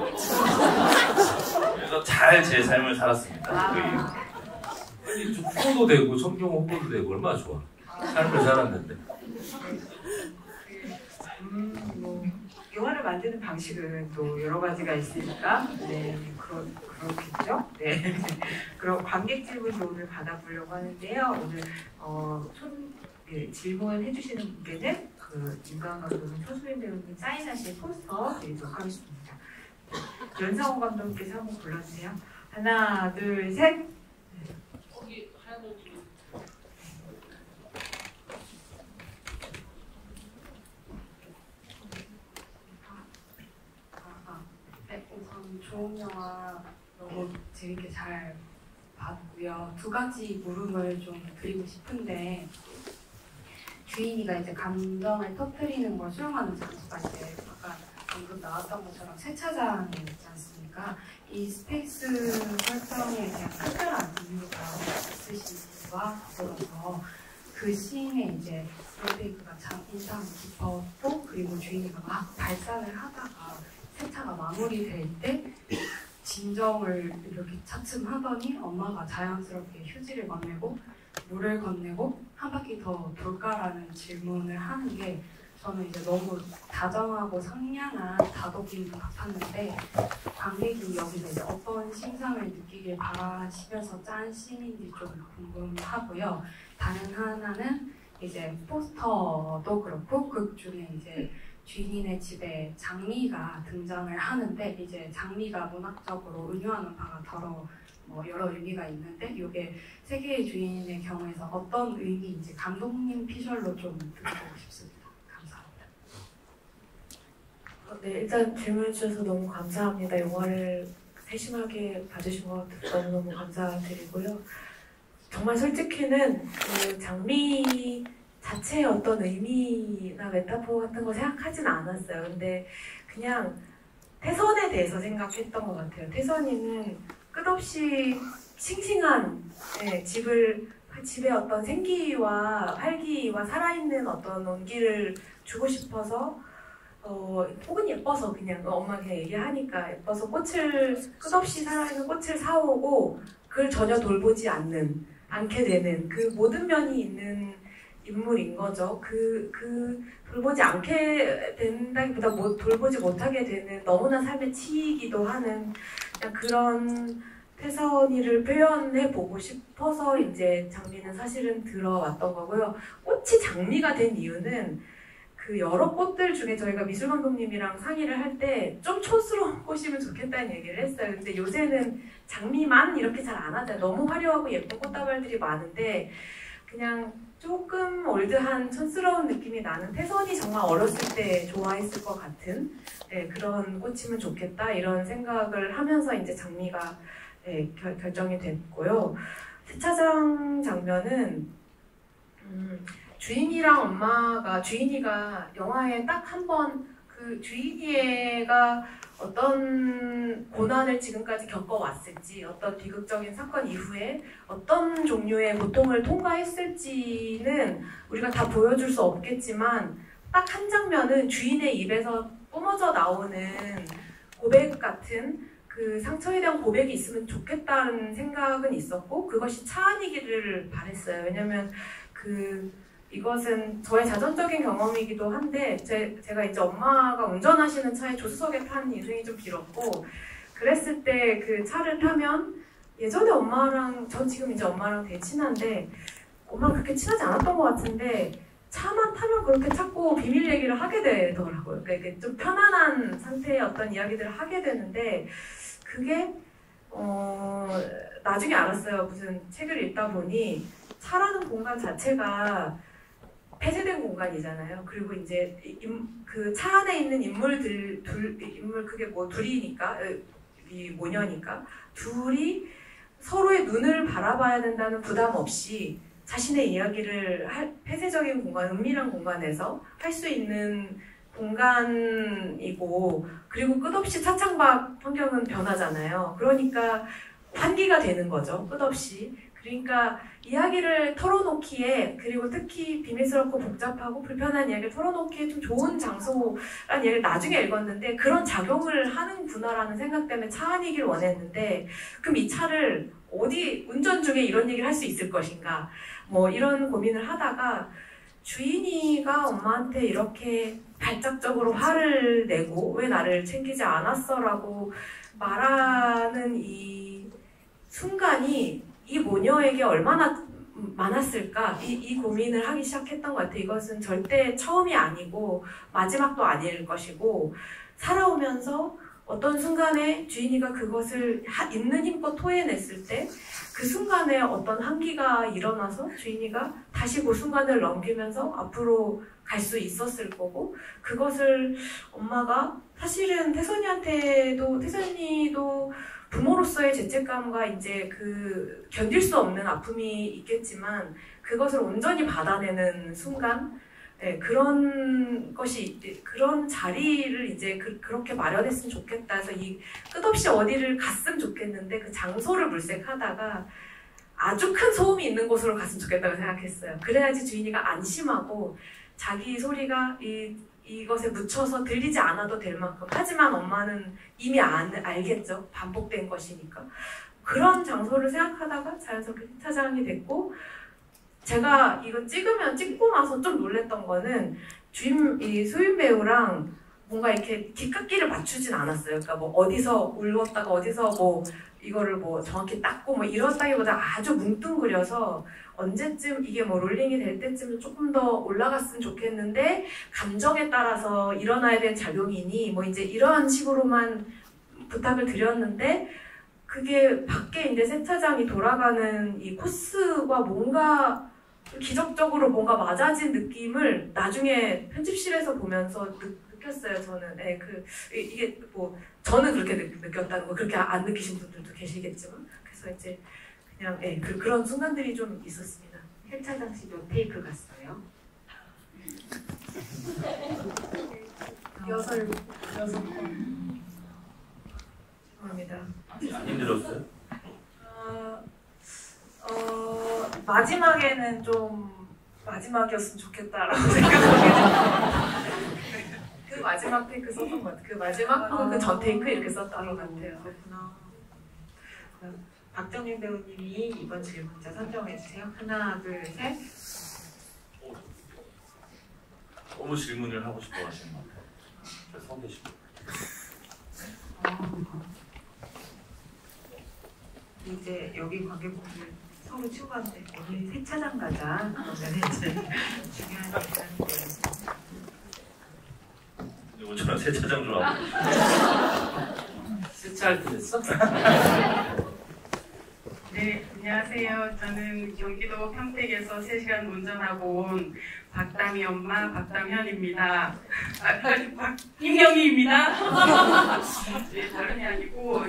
C: 그래서 잘 제 삶을 살았습니다.
D: 아니 좀 후보도 되고 성경 홍보도 되고 얼마나 좋아. 삶을 살았는데.
A: 뭐 영화를 만드는 방식은 또 여러 가지가 있으니까 네 그렇겠죠. 네 그럼 관객 질문도 오늘 받아보려고 하는데요. 오늘 질문 해주시는 분께는 그 윤가은 감독님, 서수민 배우님 사인하신 포스터 드리도록 하겠습니다. 연상호 감독님께서 한번 골라주세요. 하나, 둘, 셋.
F: 거기 하얀 옷
G: 네, 우선 좋은 영화 너무 재밌게 잘 봤고요. 두 가지 물음을 좀 드리고 싶은데 주인이가 이제 감정을 터뜨리는 걸 수용하는 장소가 이제 아까 방금 나왔던 것처럼 세차장에 있지 않습니까? 이 스페이스 설정에 대한 특별한 이유가 있으신지와 더불어서 그 씬에 이제 로데이크가 참 인상 깊었고 그리고 주인이가 막 발산을 하다가 세차가 마무리될 때 진정을 이렇게 차츰하더니 엄마가 자연스럽게 휴지를 건네고 물을 건네고 한 바퀴 더 돌까라는 질문을 하는 게 저는 이제 너무 다정하고 상냥한 다독임 같았는데 관객이 여기서 이제 어떤 심상을 느끼길 바라시면서 짠 씬인지 좀 궁금하고요. 다른 하나는 이제 포스터도 그렇고 극 중에 이제 주인의 집에 장미가 등장을 하는데 이제 장미가 문학적으로 은유하는 바가 여러 의미가 있는데 이게 세계의 주인의 경우에서 어떤 의미인지 감독님 피셜로 좀 듣고 싶습니다. 감사합니다.
B: 네, 일단 질문해 주셔서 너무 감사합니다. 영화를 세심하게 봐주신 것 같아서 너무너무 감사드리고요. 정말 솔직히는 그 장미 자체의 어떤 의미나 메타포 같은 거 생각하진 않았어요. 근데 그냥 태선에 대해서 생각했던 것 같아요. 태선이는 끝없이 싱싱한 집에 어떤 생기와 활기와 살아있는 어떤 온기를 주고 싶어서 혹은 예뻐서 그냥 엄마 그냥 얘기하니까 예뻐서 끝없이 살아있는 꽃을 사오고 그걸 전혀 돌보지 않게 되는 그 모든 면이 있는 인물인 거죠. 돌보지 않게 된다기보다 돌보지 못하게 되는 너무나 삶에 치이기도 하는 그런 태선이를 표현해보고 싶어서 이제 장미는 사실은 들어왔던 거고요. 꽃이 장미가 된 이유는 그 여러 꽃들 중에 저희가 미술 감독님이랑 상의를 할 때 좀 촌스러운 꽃이면 좋겠다는 얘기를 했어요. 근데 요새는 장미만 이렇게 잘 안 하잖아요. 너무 화려하고 예쁜 꽃다발들이 많은데
E: 그냥 조금 올드한 촌스러운 느낌이 나는 태선이 정말 어렸을 때 좋아했을 것 같은 그런 꽃이면 좋겠다 이런 생각을 하면서 이제 장미가 결정이 됐고요. 세차장 장면은 주인이가 영화에 딱 한 번 그 주인이가 어떤 고난을 지금까지 겪어왔을지, 어떤 비극적인 사건 이후에 어떤 종류의 고통을 통과했을지는 우리가 다 보여줄 수 없겠지만 딱 한 장면은 주인의 입에서 뿜어져 나오는 고백 같은 그 상처에 대한 고백이 있으면 좋겠다는 생각은 있었고 그것이 차 안이기를 바랬어요. 왜냐면 이것은 저의 자전적인 경험이기도 한데 제가 이제 엄마가 운전하시는 차에 조수석에 탄 인생이 좀 길었고 그랬을 때 그 차를 타면 예전에 전 지금 이제 엄마랑 되게 친한데 엄마랑 그렇게 친하지 않았던 것 같은데 차만 타면 그렇게 자꾸 비밀 얘기를 하게 되더라고요. 그러니까 좀 편안한 상태의 어떤 이야기들을 하게 되는데 그게 나중에 알았어요. 무슨 책을 읽다 보니 차라는 공간 자체가 폐쇄된 공간이잖아요. 그리고 이제 그 차 안에 있는 인물 그게 뭐 둘이니까 모녀니까 둘이 서로의 눈을 바라봐야 된다는 부담 없이 자신의 이야기를 폐쇄적인 공간, 은밀한 공간에서 할 수 있는 공간이고 그리고 끝없이 차창밖 환경은 변하잖아요. 그러니까 환기가 되는 거죠. 끝없이. 그러니까 이야기를 털어놓기에 그리고 특히 비밀스럽고 복잡하고 불편한 이야기를 털어놓기에 좀 좋은 장소라는 이야기를 나중에 읽었는데 그런 작용을 하는구나라는 생각 때문에 차 안이길 원했는데 그럼 이 차를 운전 중에 이런 얘기를 할 수 있을 것인가 뭐 이런 고민을 하다가 주인이가 엄마한테 이렇게 발작적으로 화를 내고 왜 나를 챙기지 않았어 라고 말하는 이 순간이 이 모녀에게 얼마나 많았을까 이 고민을 하기 시작했던 것 같아요. 이것은 절대 처음이 아니고 마지막도 아닐 것이고 살아오면서 어떤 순간에 주인이가 그것을 있는 힘껏 토해냈을 때 그 순간에 어떤 한기가 일어나서 주인이가 다시 그 순간을 넘기면서 앞으로 갈 수 있었을 거고 그것을 엄마가 사실은 태선이도 부모로서의 죄책감과 이제 견딜 수 없는 아픔이 있겠지만 그것을 온전히 받아내는 순간 그런 자리를 이제 그렇게 마련했으면 좋겠다 해서 끝없이 어디를 갔으면 좋겠는데 그 장소를 물색하다가 아주 큰 소음이 있는 곳으로 갔으면 좋겠다고 생각했어요. 그래야지 주인이가 안심하고 자기 소리가 이것에 묻혀서 들리지 않아도 될 만큼 하지만 엄마는 이미 알겠죠. 반복된 것이니까. 그런 장소를 생각하다가 자연스럽게 세차장이 됐고 제가 이거 찍고 나서 좀 놀랬던 거는 이 수인 배우랑 뭔가 이렇게 뒷깎이를 맞추진 않았어요. 그러니까 뭐 어디서 울었다가 어디서 뭐 이거를 뭐 정확히 닦고 뭐 이렇다기보다 아주 뭉뚱그려서 언제쯤 이게 뭐 롤링이 될 때쯤은 조금 더 올라갔으면 좋겠는데 감정에 따라서 일어나야 되는 작용이니 뭐 이제 이런 식으로만 부탁을 드렸는데 그게 밖에 이제 세차장이 돌아가는 이 코스가 뭔가 기적적으로 뭔가 맞아진 느낌을 나중에 편집실에서 보면서 느꼈어요. 저는 이게 뭐 저는 그렇게 느꼈다는 거 그렇게 안 느끼신 분들도 계시겠지만 그래서 이제 그냥 그런 순간들이 좀 있었습니다.
A: 세차장 씨도 테이크 갔어요?
B: 6번.
E: 죄송합니다.
C: 안 힘들었어요?
B: 마지막에는 좀 마지막이었으면 좋겠다라고 생각합니다.
E: 그 마지막 테이크 썼던 것 같아요. 그 마지막 그 전 테이크 이렇게 썼던 것 같아요.
A: 그렇구나. 박정민 배우님이 이번 질문자 선정해 주세요. 하나, 둘, 셋.
C: 너무 질문을 하고 싶어 하시는 것 같아요. 서 계시고.
A: 이제 여기 관객분들 서로 친구한테 오늘 세차장 가자. 그러면 이제 중요한 얘기하는 거예요.
C: 이거처럼 세차장 좀 하고.
D: 세차할 때 됐어?
A: 네.
H: 안녕하세요. 저는 경기도 평택에서 3시간 운전하고 온 박담이 엄마 박담현입니다. 박임영희입니다. 네, 다름이 아니고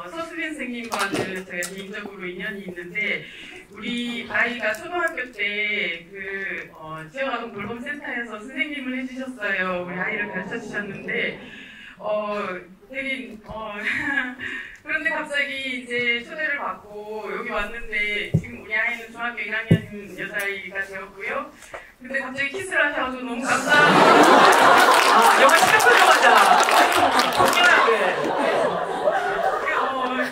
H: 서수빈 선생님과는 제가 개인적으로 인연이 있는데 우리 아이가 초등학교 때 지역아동 돌봄센터에서 선생님을 해주셨어요. 우리 아이를 가르쳐 주셨는데 되게 그런데 갑자기 이제 초대를 받고 여기 왔는데 지금 우리 아이는 중학교 1학년 여자아이가 되었고요. 근데 갑자기 키스를 하셔가지고 너무 감사합니다.
A: 영화 시작하자마자 경쾌하게.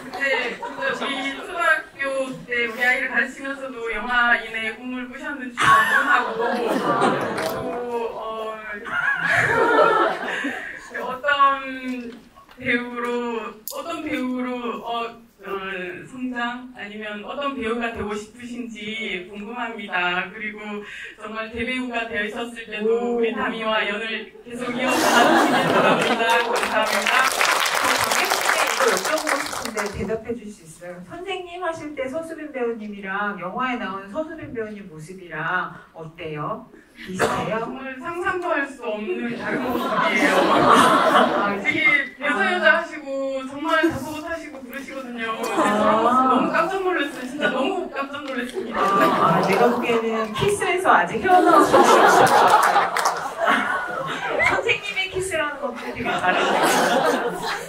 H: 근데 우리 초등학교 때 우리 아이를 가르치면서도 영화인의 꿈을 꾸셨는지 궁금하고 또 어떤 배우로 성장 아니면 어떤 배우가 되고 싶으신지 궁금합니다. 그리고 정말 대배우가 되셨을 때도 우리 다미와 연을 계속 이어서 나누시길 바랍니다. 감사합니다.
A: 이거 여쭤보고 싶은데 대답해 줄 수 있어요? 선생님 하실 때 서수빈 배우님이랑 영화에 나오는 서수빈 배우님 모습이랑 어때요? 비슷해요?
H: 정말 상상도 할 수 없는 다른 모습이에요. 되게 여자 하시고 정말 다소곳 하시고 그러시거든요. 저런 모습 너무 깜짝 놀랐어요. 진짜 너무 깜짝 놀랐습니다.
A: 내가 보기에는 키스에서 아직 헤어나오지 않았을 것 같아요. 선생님의 키스라는 것도 되게 다른데.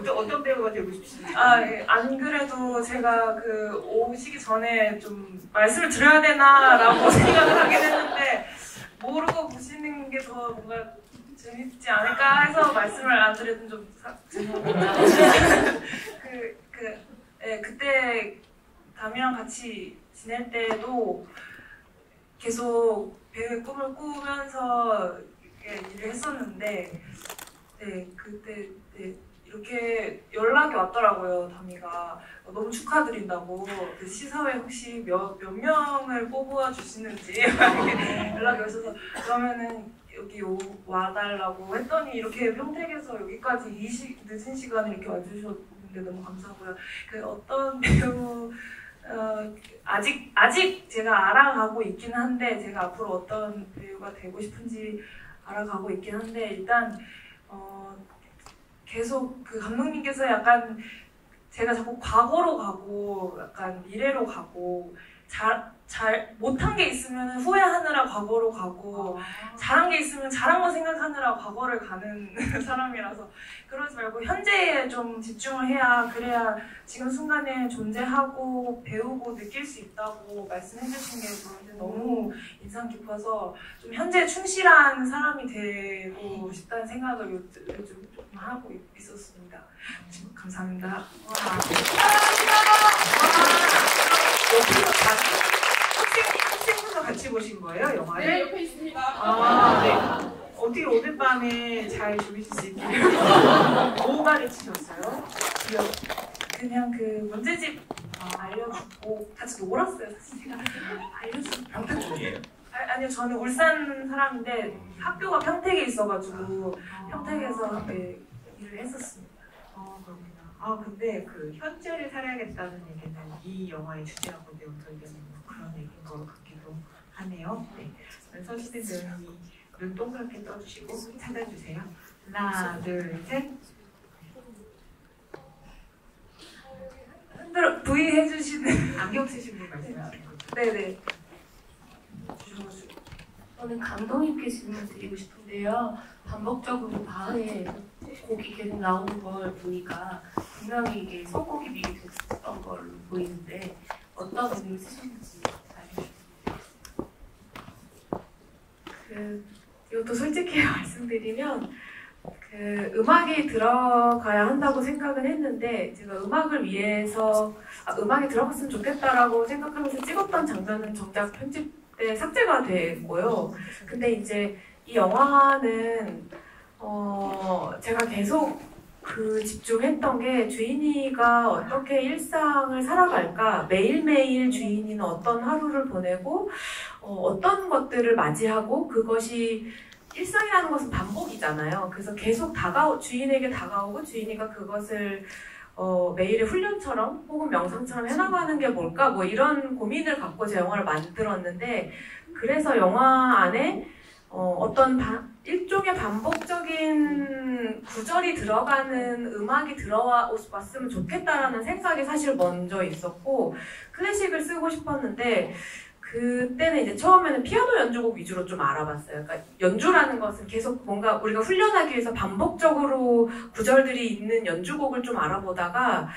A: 어떤 배우가 되고 싶으신지?
B: 안 그래도 제가 오시기 전에 좀 말씀을 드려야 되나라고 생각을 하긴 했는데 모르고 보시는 게 더 뭔가 재밌지 않을까 해서 말씀을 안 드려도 좀 죄송합니다. 그때 담이랑 같이 지낼 때도 계속 배우의 꿈을 꾸면서 일을 했었는데 그때 이렇게 연락이 왔더라고요. 담이가 너무 축하드린다고 시사회 혹시 몇 명을 뽑아 주시는지 연락이 오셔서 그러면은 여기 와달라고 했더니 이렇게 평택에서 여기까지 늦은 시간에 이렇게 와주셨는데 너무 감사하고요. 어떤 배우 아직 제가 알아가고 있긴 한데 제가 앞으로 어떤 배우가 되고 싶은지 알아가고 있긴 한데 일단 계속 감독님께서 약간 제가 자꾸 과거로 가고 약간 미래로 가고 잘 못한 게 있으면 후회하느라 과거로 가고 잘한 게 있으면 잘한 거 생각하느라 과거를 가는 사람이라서 그러지 말고 현재에 좀 집중을 해야 그래야 지금 순간에 존재하고 배우고 느낄 수 있다고 말씀해 주신 게 저한테 너무 인상 깊어서 좀 현재에 충실한 사람이 되고 싶다는 생각을 요즘 좀 하고 있었습니다. 감사합니다.
A: 옆에서 학생분과 같이 보신 거예요, 영화를?
H: 네, 옆에 있습니다.
A: 네. 어떻게 오늘 밤에 잘 주무실 수 있게 뭐 가르치셨어요?
B: 그냥 문제집 알려주고 같이 놀았어요. 사실 제가 알려주고
C: 평택 쪽이에요?
B: 아니요, 저는 울산 사람인데 학교가 평택에 있어가지고 평택에서 일을 했었습니다.
A: 그렇구나. 근데 현재를 살아야겠다는 얘기는 이 영화의 주제하고 연결되는 그런 얘기인 것 같기도 하네요. 네. 서수빈 배우님이 눈 동그랗게 떠주시고 찾아주세요. 하나, 둘, 셋.
B: V 해주시는
A: 안경 쓰신 분 말씀하시는 거죠?
B: 네네.
I: 저는 감독님께 질문을 드리고 싶은데요. 반복적으로 밤에 곡이 계속 나오는 걸 보니까 분명히 이게 선곡이 미리 됐었던 걸로 보이는데 어떤 의미를 쓰셨는지 알려주세요.
B: 이것도 솔직히 말씀드리면 음악이 들어가야 한다고 생각은 했는데 제가 음악을 위해서 음악이 들어갔으면 좋겠다라고 생각하면서 찍었던 장면은 정작 편집 때 삭제가 됐고요. 근데 이제 이 영화는 제가 계속 집중했던 게 주인이가 어떻게 일상을 살아갈까, 매일매일 주인이는 어떤 하루를 보내고 어떤 것들을 맞이하고 그것이 일상이라는 것은 반복이잖아요. 그래서 계속 주인에게 다가오고 주인이가 그것을
E: 매일의 훈련처럼 혹은 명상처럼 해나가는 게 뭘까 뭐 이런 고민을 갖고 제 영화를 만들었는데 그래서 영화 안에 어떤 일종의 반복적인 구절이 들어가는 음악이 들어왔으면 좋겠다라는 생각이 사실 먼저 있었고 클래식을 쓰고 싶었는데 그때는 이제 처음에는 피아노 연주곡 위주로 좀 알아봤어요. 그러니까 연주라는 것은 계속 뭔가 우리가 훈련하기 위해서 반복적으로 구절들이 있는 연주곡을 좀 알아보다가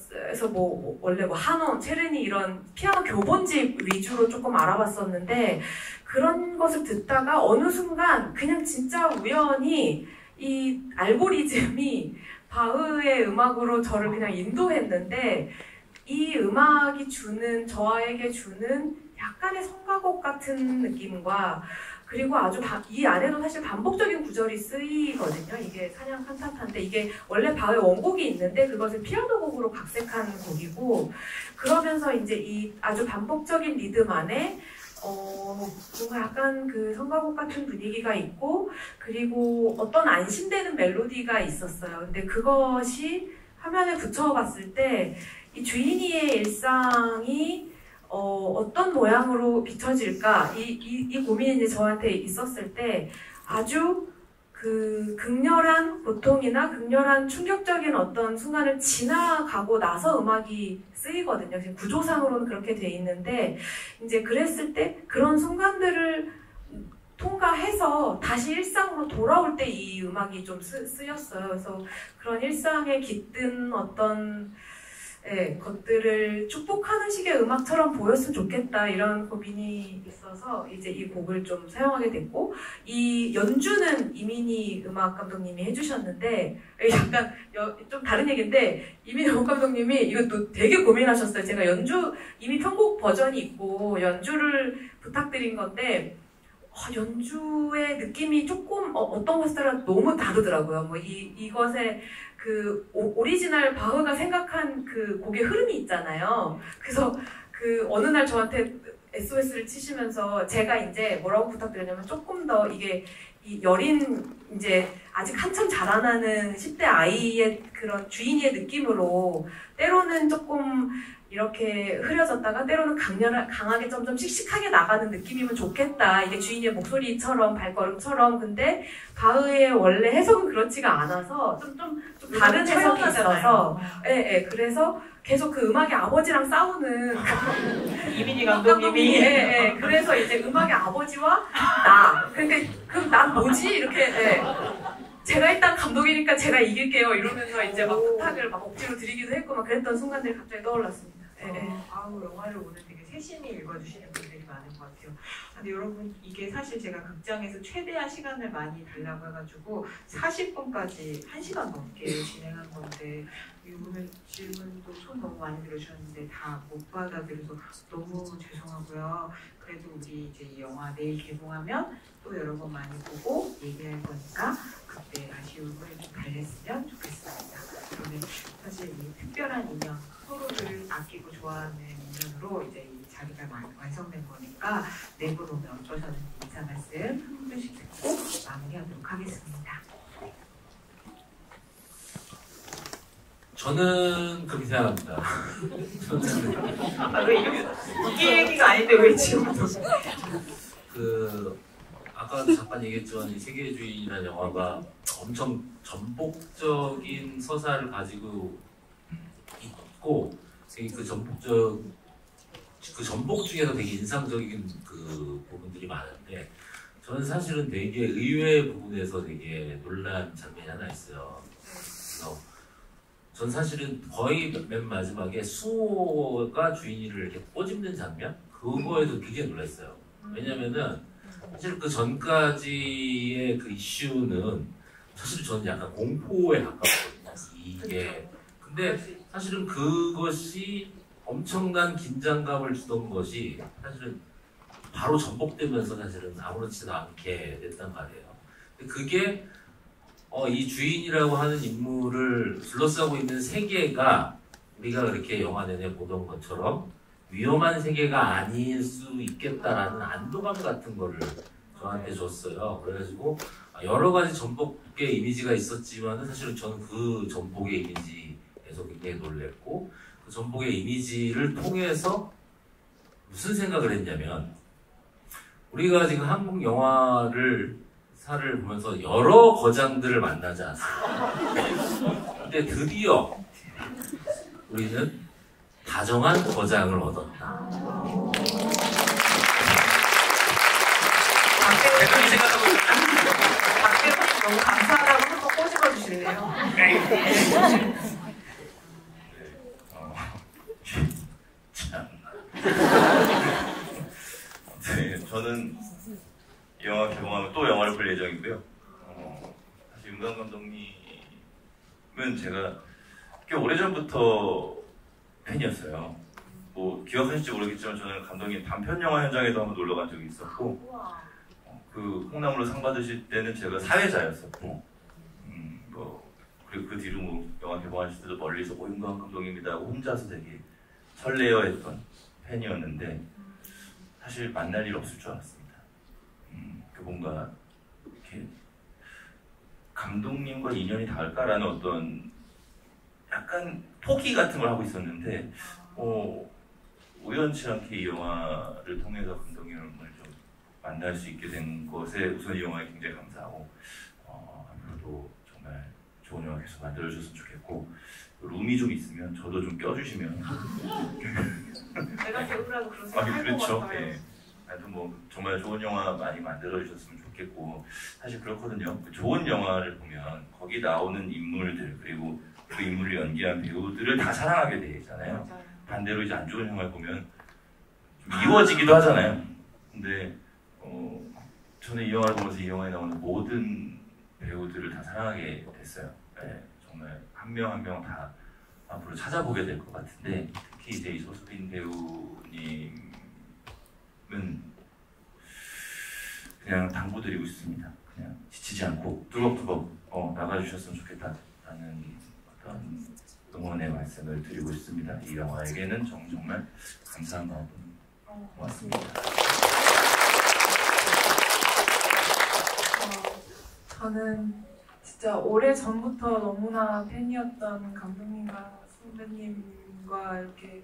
E: 그래서 뭐 원래 뭐 하노, 체르니 이런 피아노 교본집 위주로 조금 알아봤었는데 그런 것을 듣다가 어느 순간 그냥 진짜 우연히 이 알고리즘이 바흐의 음악으로 저를 그냥 인도했는데 이 음악이 저에게 주는 약간의 성가곡 같은 느낌과 그리고 아주 이 안에도 사실 반복적인 구절이 쓰이거든요. 이게 사냥 칸타타인데 이게 원래 바흐의 원곡이 있는데 그것을 피아노 곡으로 각색한 곡이고 그러면서 이제 이 아주 반복적인 리듬 안에 뭔가 약간 그 성가곡 같은 분위기가 있고 그리고 어떤 안심되는 멜로디가 있었어요. 근데 그것이 화면에 붙여봤을 때 이 주인이의 일상이 어떤 모양으로 비춰질까 이 고민이 이제 저한테 있었을 때 아주 그 극렬한 고통이나 극렬한 충격적인 어떤 순간을 지나가고 나서 음악이 쓰이거든요. 지금 구조상으로는 그렇게 돼 있는데 이제 그랬을 때 그런 순간들을 통과해서 다시 일상으로 돌아올 때 이 음악이 좀 쓰였어요. 그래서 그런 일상에 깃든 어떤 것들을 축복하는 식의 음악처럼 보였으면 좋겠다 이런 고민이 있어서 이제 이 곡을 좀 사용하게 됐고 이 연주는 이민희 음악 감독님이 해주셨는데 약간 좀 다른 얘기인데 이민희 음악 감독님이 이것도 되게 고민하셨어요. 제가 이미 편곡 버전이 있고 연주를 부탁드린 건데 연주의 느낌이 조금 어떤 것에 따라 너무 다르더라고요. 뭐 이것에 그 오리지널 바흐가 생각한 그 곡의 흐름이 있잖아요. 그래서 그 어느 날 저한테 SOS를 치시면서 제가 이제 뭐라고 부탁드렸냐면 조금 더 이게 이 여린 이제 아직 한참 자라나는 10대 아이의 그런 주인의 느낌으로 때로는 조금 이렇게 흐려졌다가 때로는 강하게 점점 씩씩하게 나가는 느낌이면 좋겠다. 이게 주인의 목소리처럼 발걸음처럼. 근데 바흐의 원래 해석은 그렇지가 않아서 좀 다른 해석이 있어서 그래서 계속 그 음악의 아버지랑 싸우는
A: 이민희 감독님이
E: 그래서 이제 음악의 아버지와 나 그러니까 그럼 난 뭐지? 이렇게 제가 일단 감독이니까 제가 이길게요 이러면서 이제 막 부탁을 막 억지로 드리기도 했고 막 그랬던 순간들이 갑자기 떠올랐습니다.
A: 영화를 오늘 되게 세심히 읽어주시는 분들이 많은 것 같아요. 근데 여러분 이게 사실 제가 극장에서 최대한 시간을 많이 달라고 해가지고 40분까지 1시간 넘게 진행한 건데 오늘 질문도 손 너무 많이 들어주셨는데 다 못 받아들여서 너무 죄송하고요. 그래도 우리 이제 이 영화 내일 개봉하면 또 여러 번 많이 보고 얘기할 거니까 그때 아쉬움을 좀 달랬으면 좋겠습니다. 저는 사실 이 특별한 인연 서로를 아끼고 좋아하는 인연으로 이제 이 자리가 완성된 거니까 내부로 오면 어떠셨는지 인사 말씀 한 분씩 듣고 마무리하도록 하겠습니다.
D: 저는 그렇게 생각합니다.
A: 왜 이게 얘기가 아닌데 왜 지금도?
D: 아까도 잠깐 얘기했지만 이 세계주의라는 영화가 엄청 전복적인 서사를 가지고 있고 그 전복 중에서 되게 인상적인 그 부분들이 많은데 저는 사실은 되게 의외의 부분에서 되게 놀란 장면이 하나 있어요. 그래서 전 사실은 거의 맨 마지막에 수호가 주인이를 이렇게 꼬집는 장면? 그거에도 굉장히 놀랐어요. 왜냐면은 사실 그 전까지의 그 이슈는 사실 저는 약간 공포에 가깝거든요. 이게. 근데 사실은 그것이 엄청난 긴장감을 주던 것이 사실은 바로 전복되면서 사실은 아무렇지도 않게 됐단 말이에요. 그게 이 주인이라고 하는 인물을 둘러싸고 있는 세계가 우리가 그렇게 영화 내내 보던 것처럼 위험한 세계가 아닐 수 있겠다라는 안도감 같은 거를 저한테 줬어요. 그래가지고 여러 가지 전복의 이미지가 있었지만은 사실은 저는 그 전복의 이미지에서 굉장히 놀랬고 그 전복의 이미지를 통해서 무슨 생각을 했냐면 우리가 지금 한국 영화를 사를 보면서 여러 거장들을 만나지 않습니까? 근데 드디어 우리는 다정한 거장을 얻었다.
C: 대표님 생각하고
A: 박대표님 너무 감사하다고 한번 꼬집어 주실래요?
C: 참. 네, 저는 이 영화 개봉하면 또 영화를 볼 예정이고요. 사실 윤강 감독님은 제가 꽤 오래전부터 팬이었어요. 뭐 기억하실지 모르겠지만 저는 감독님 단편 영화 현장에도 한번 놀러 간 적이 있었고 그 콩나물로 상 받으실 때는 제가 사회자였었고 뭐 그리고 그 뒤로 뭐 영화 개봉하실 때도 멀리서 윤강 감독님이다 하고 혼자서 되게 설레어했던 팬이었는데 사실 만날 일 없을 줄 알았습니다. 그 뭔가 이렇게 감독님과 인연이 닿을까라는 어떤 약간 포기 같은 걸 하고 있었는데 우연치 않게 이 영화를 통해서 감독님을 좀 만날 수 있게 된 것에 우선 이 영화에 굉장히 감사하고 앞으로도 정말 좋은 영화 계속 만들어주셨으면 좋겠고 룸이 좀 있으면 저도 좀 껴주시면
A: 내가 배우라고 그런 생각 할 것
C: 그렇죠.
A: 같아요.
C: 예. 하여튼 뭐 정말 좋은 영화 많이 만들어주셨으면 좋겠고 사실 그렇거든요. 좋은 영화를 보면 거기 나오는 인물들 그리고 그 인물을 연기한 배우들을 다 사랑하게 되잖아요.
A: 맞아요.
C: 반대로 이제 안 좋은 영화를 보면 좀 미워지기도 하잖아요. 근데 저는 이 영화를 보면서 이 영화에 나오는 모든 배우들을 다 사랑하게 됐어요. 네, 정말 한 명 한 명 다 앞으로 찾아보게 될 것 같은데 특히 이제 이소수빈 배우님은 그냥 당부드리고 싶습니다. 그냥 지치지 않고 뚜벅뚜벅 나가주셨으면 좋겠다라는 어떤 응원의 말씀을 드리고 싶습니다. 이 영화에게는 정말 감사한 마음이 고맙습니다.
B: 저는 진짜 오래전부터 너무나 팬이었던 감독님과 선배님과 이렇게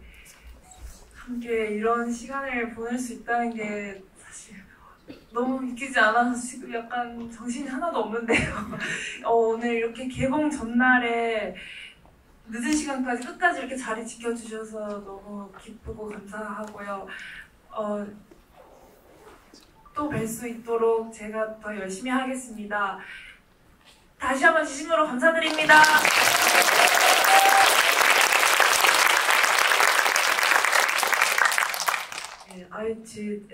B: 함께 이런 시간을 보낼 수 있다는 게 사실 너무 믿기지 않아서 지금 약간 정신이 하나도 없는데요. 오늘 이렇게 개봉 전날에 늦은 시간까지 끝까지 이렇게 자리 지켜주셔서 너무 기쁘고 감사하고요. 또 뵐 수 있도록 제가 더 열심히 하겠습니다. 다시 한번 진심으로 감사드립니다.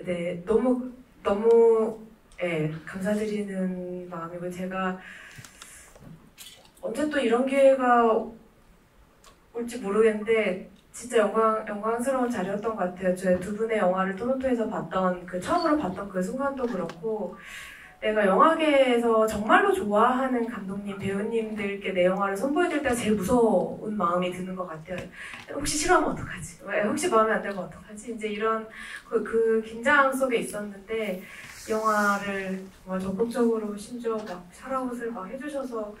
E: 네, 너무 감사드리는 마음이고 제가 언제 또 이런 기회가 올지 모르겠는데 진짜 영광스러운 자리였던 것 같아요. 저희 두 분의 영화를 토론토에서 처음으로 봤던 그 순간도 그렇고 내가 영화계에서 정말로 좋아하는 감독님, 배우님들께 내 영화를 선보여줄 때가 제일 무서운 마음이 드는 것 같아요. 혹시 싫어하면 어떡하지? 혹시 마음에 안 들면 어떡하지? 이제 이런 그 긴장 속에 있었는데 영화를 정말 적극적으로 심지어 막 샤라웃을 막 해주셔서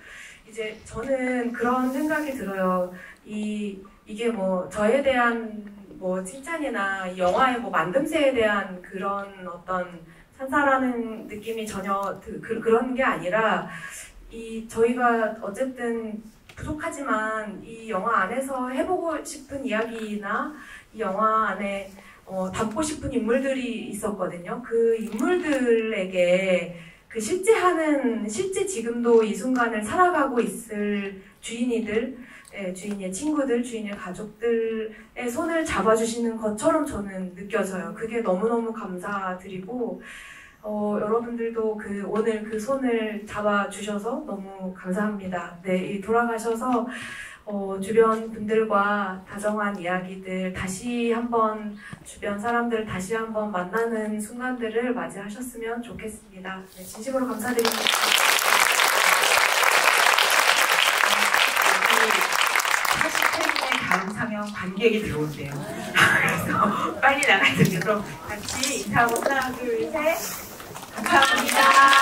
E: 이제 저는 그런 생각이 들어요. 이게 뭐 저에 대한 뭐 칭찬이나 이 영화의 뭐 만듦새에 대한 그런 어떤 찬사라는 느낌이 전혀 그런 게 아니라 저희가 어쨌든 부족하지만 이 영화 안에서 해보고 싶은 이야기나 이 영화 안에 담고 싶은 인물들이 있었거든요. 그 인물들에게 그 실제 지금도 이 순간을 살아가고 있을 주인의 친구들, 주인의 가족들의 손을 잡아주시는 것처럼 저는 느껴져요. 그게 너무너무 감사드리고 여러분들도 오늘 그 손을 잡아주셔서 너무 감사합니다. 네, 돌아가셔서 주변 분들과 다정한 이야기들 다시 한번 주변 사람들 다시 한번 만나는 순간들을 맞이하셨으면 좋겠습니다. 네, 진심으로 감사드립니다.
A: 다음 상영 관객이 들어온대요. 그래서 빨리 나가야 돼요. 그럼 같이 인사하고 하나, 둘, 셋. 감사합니다.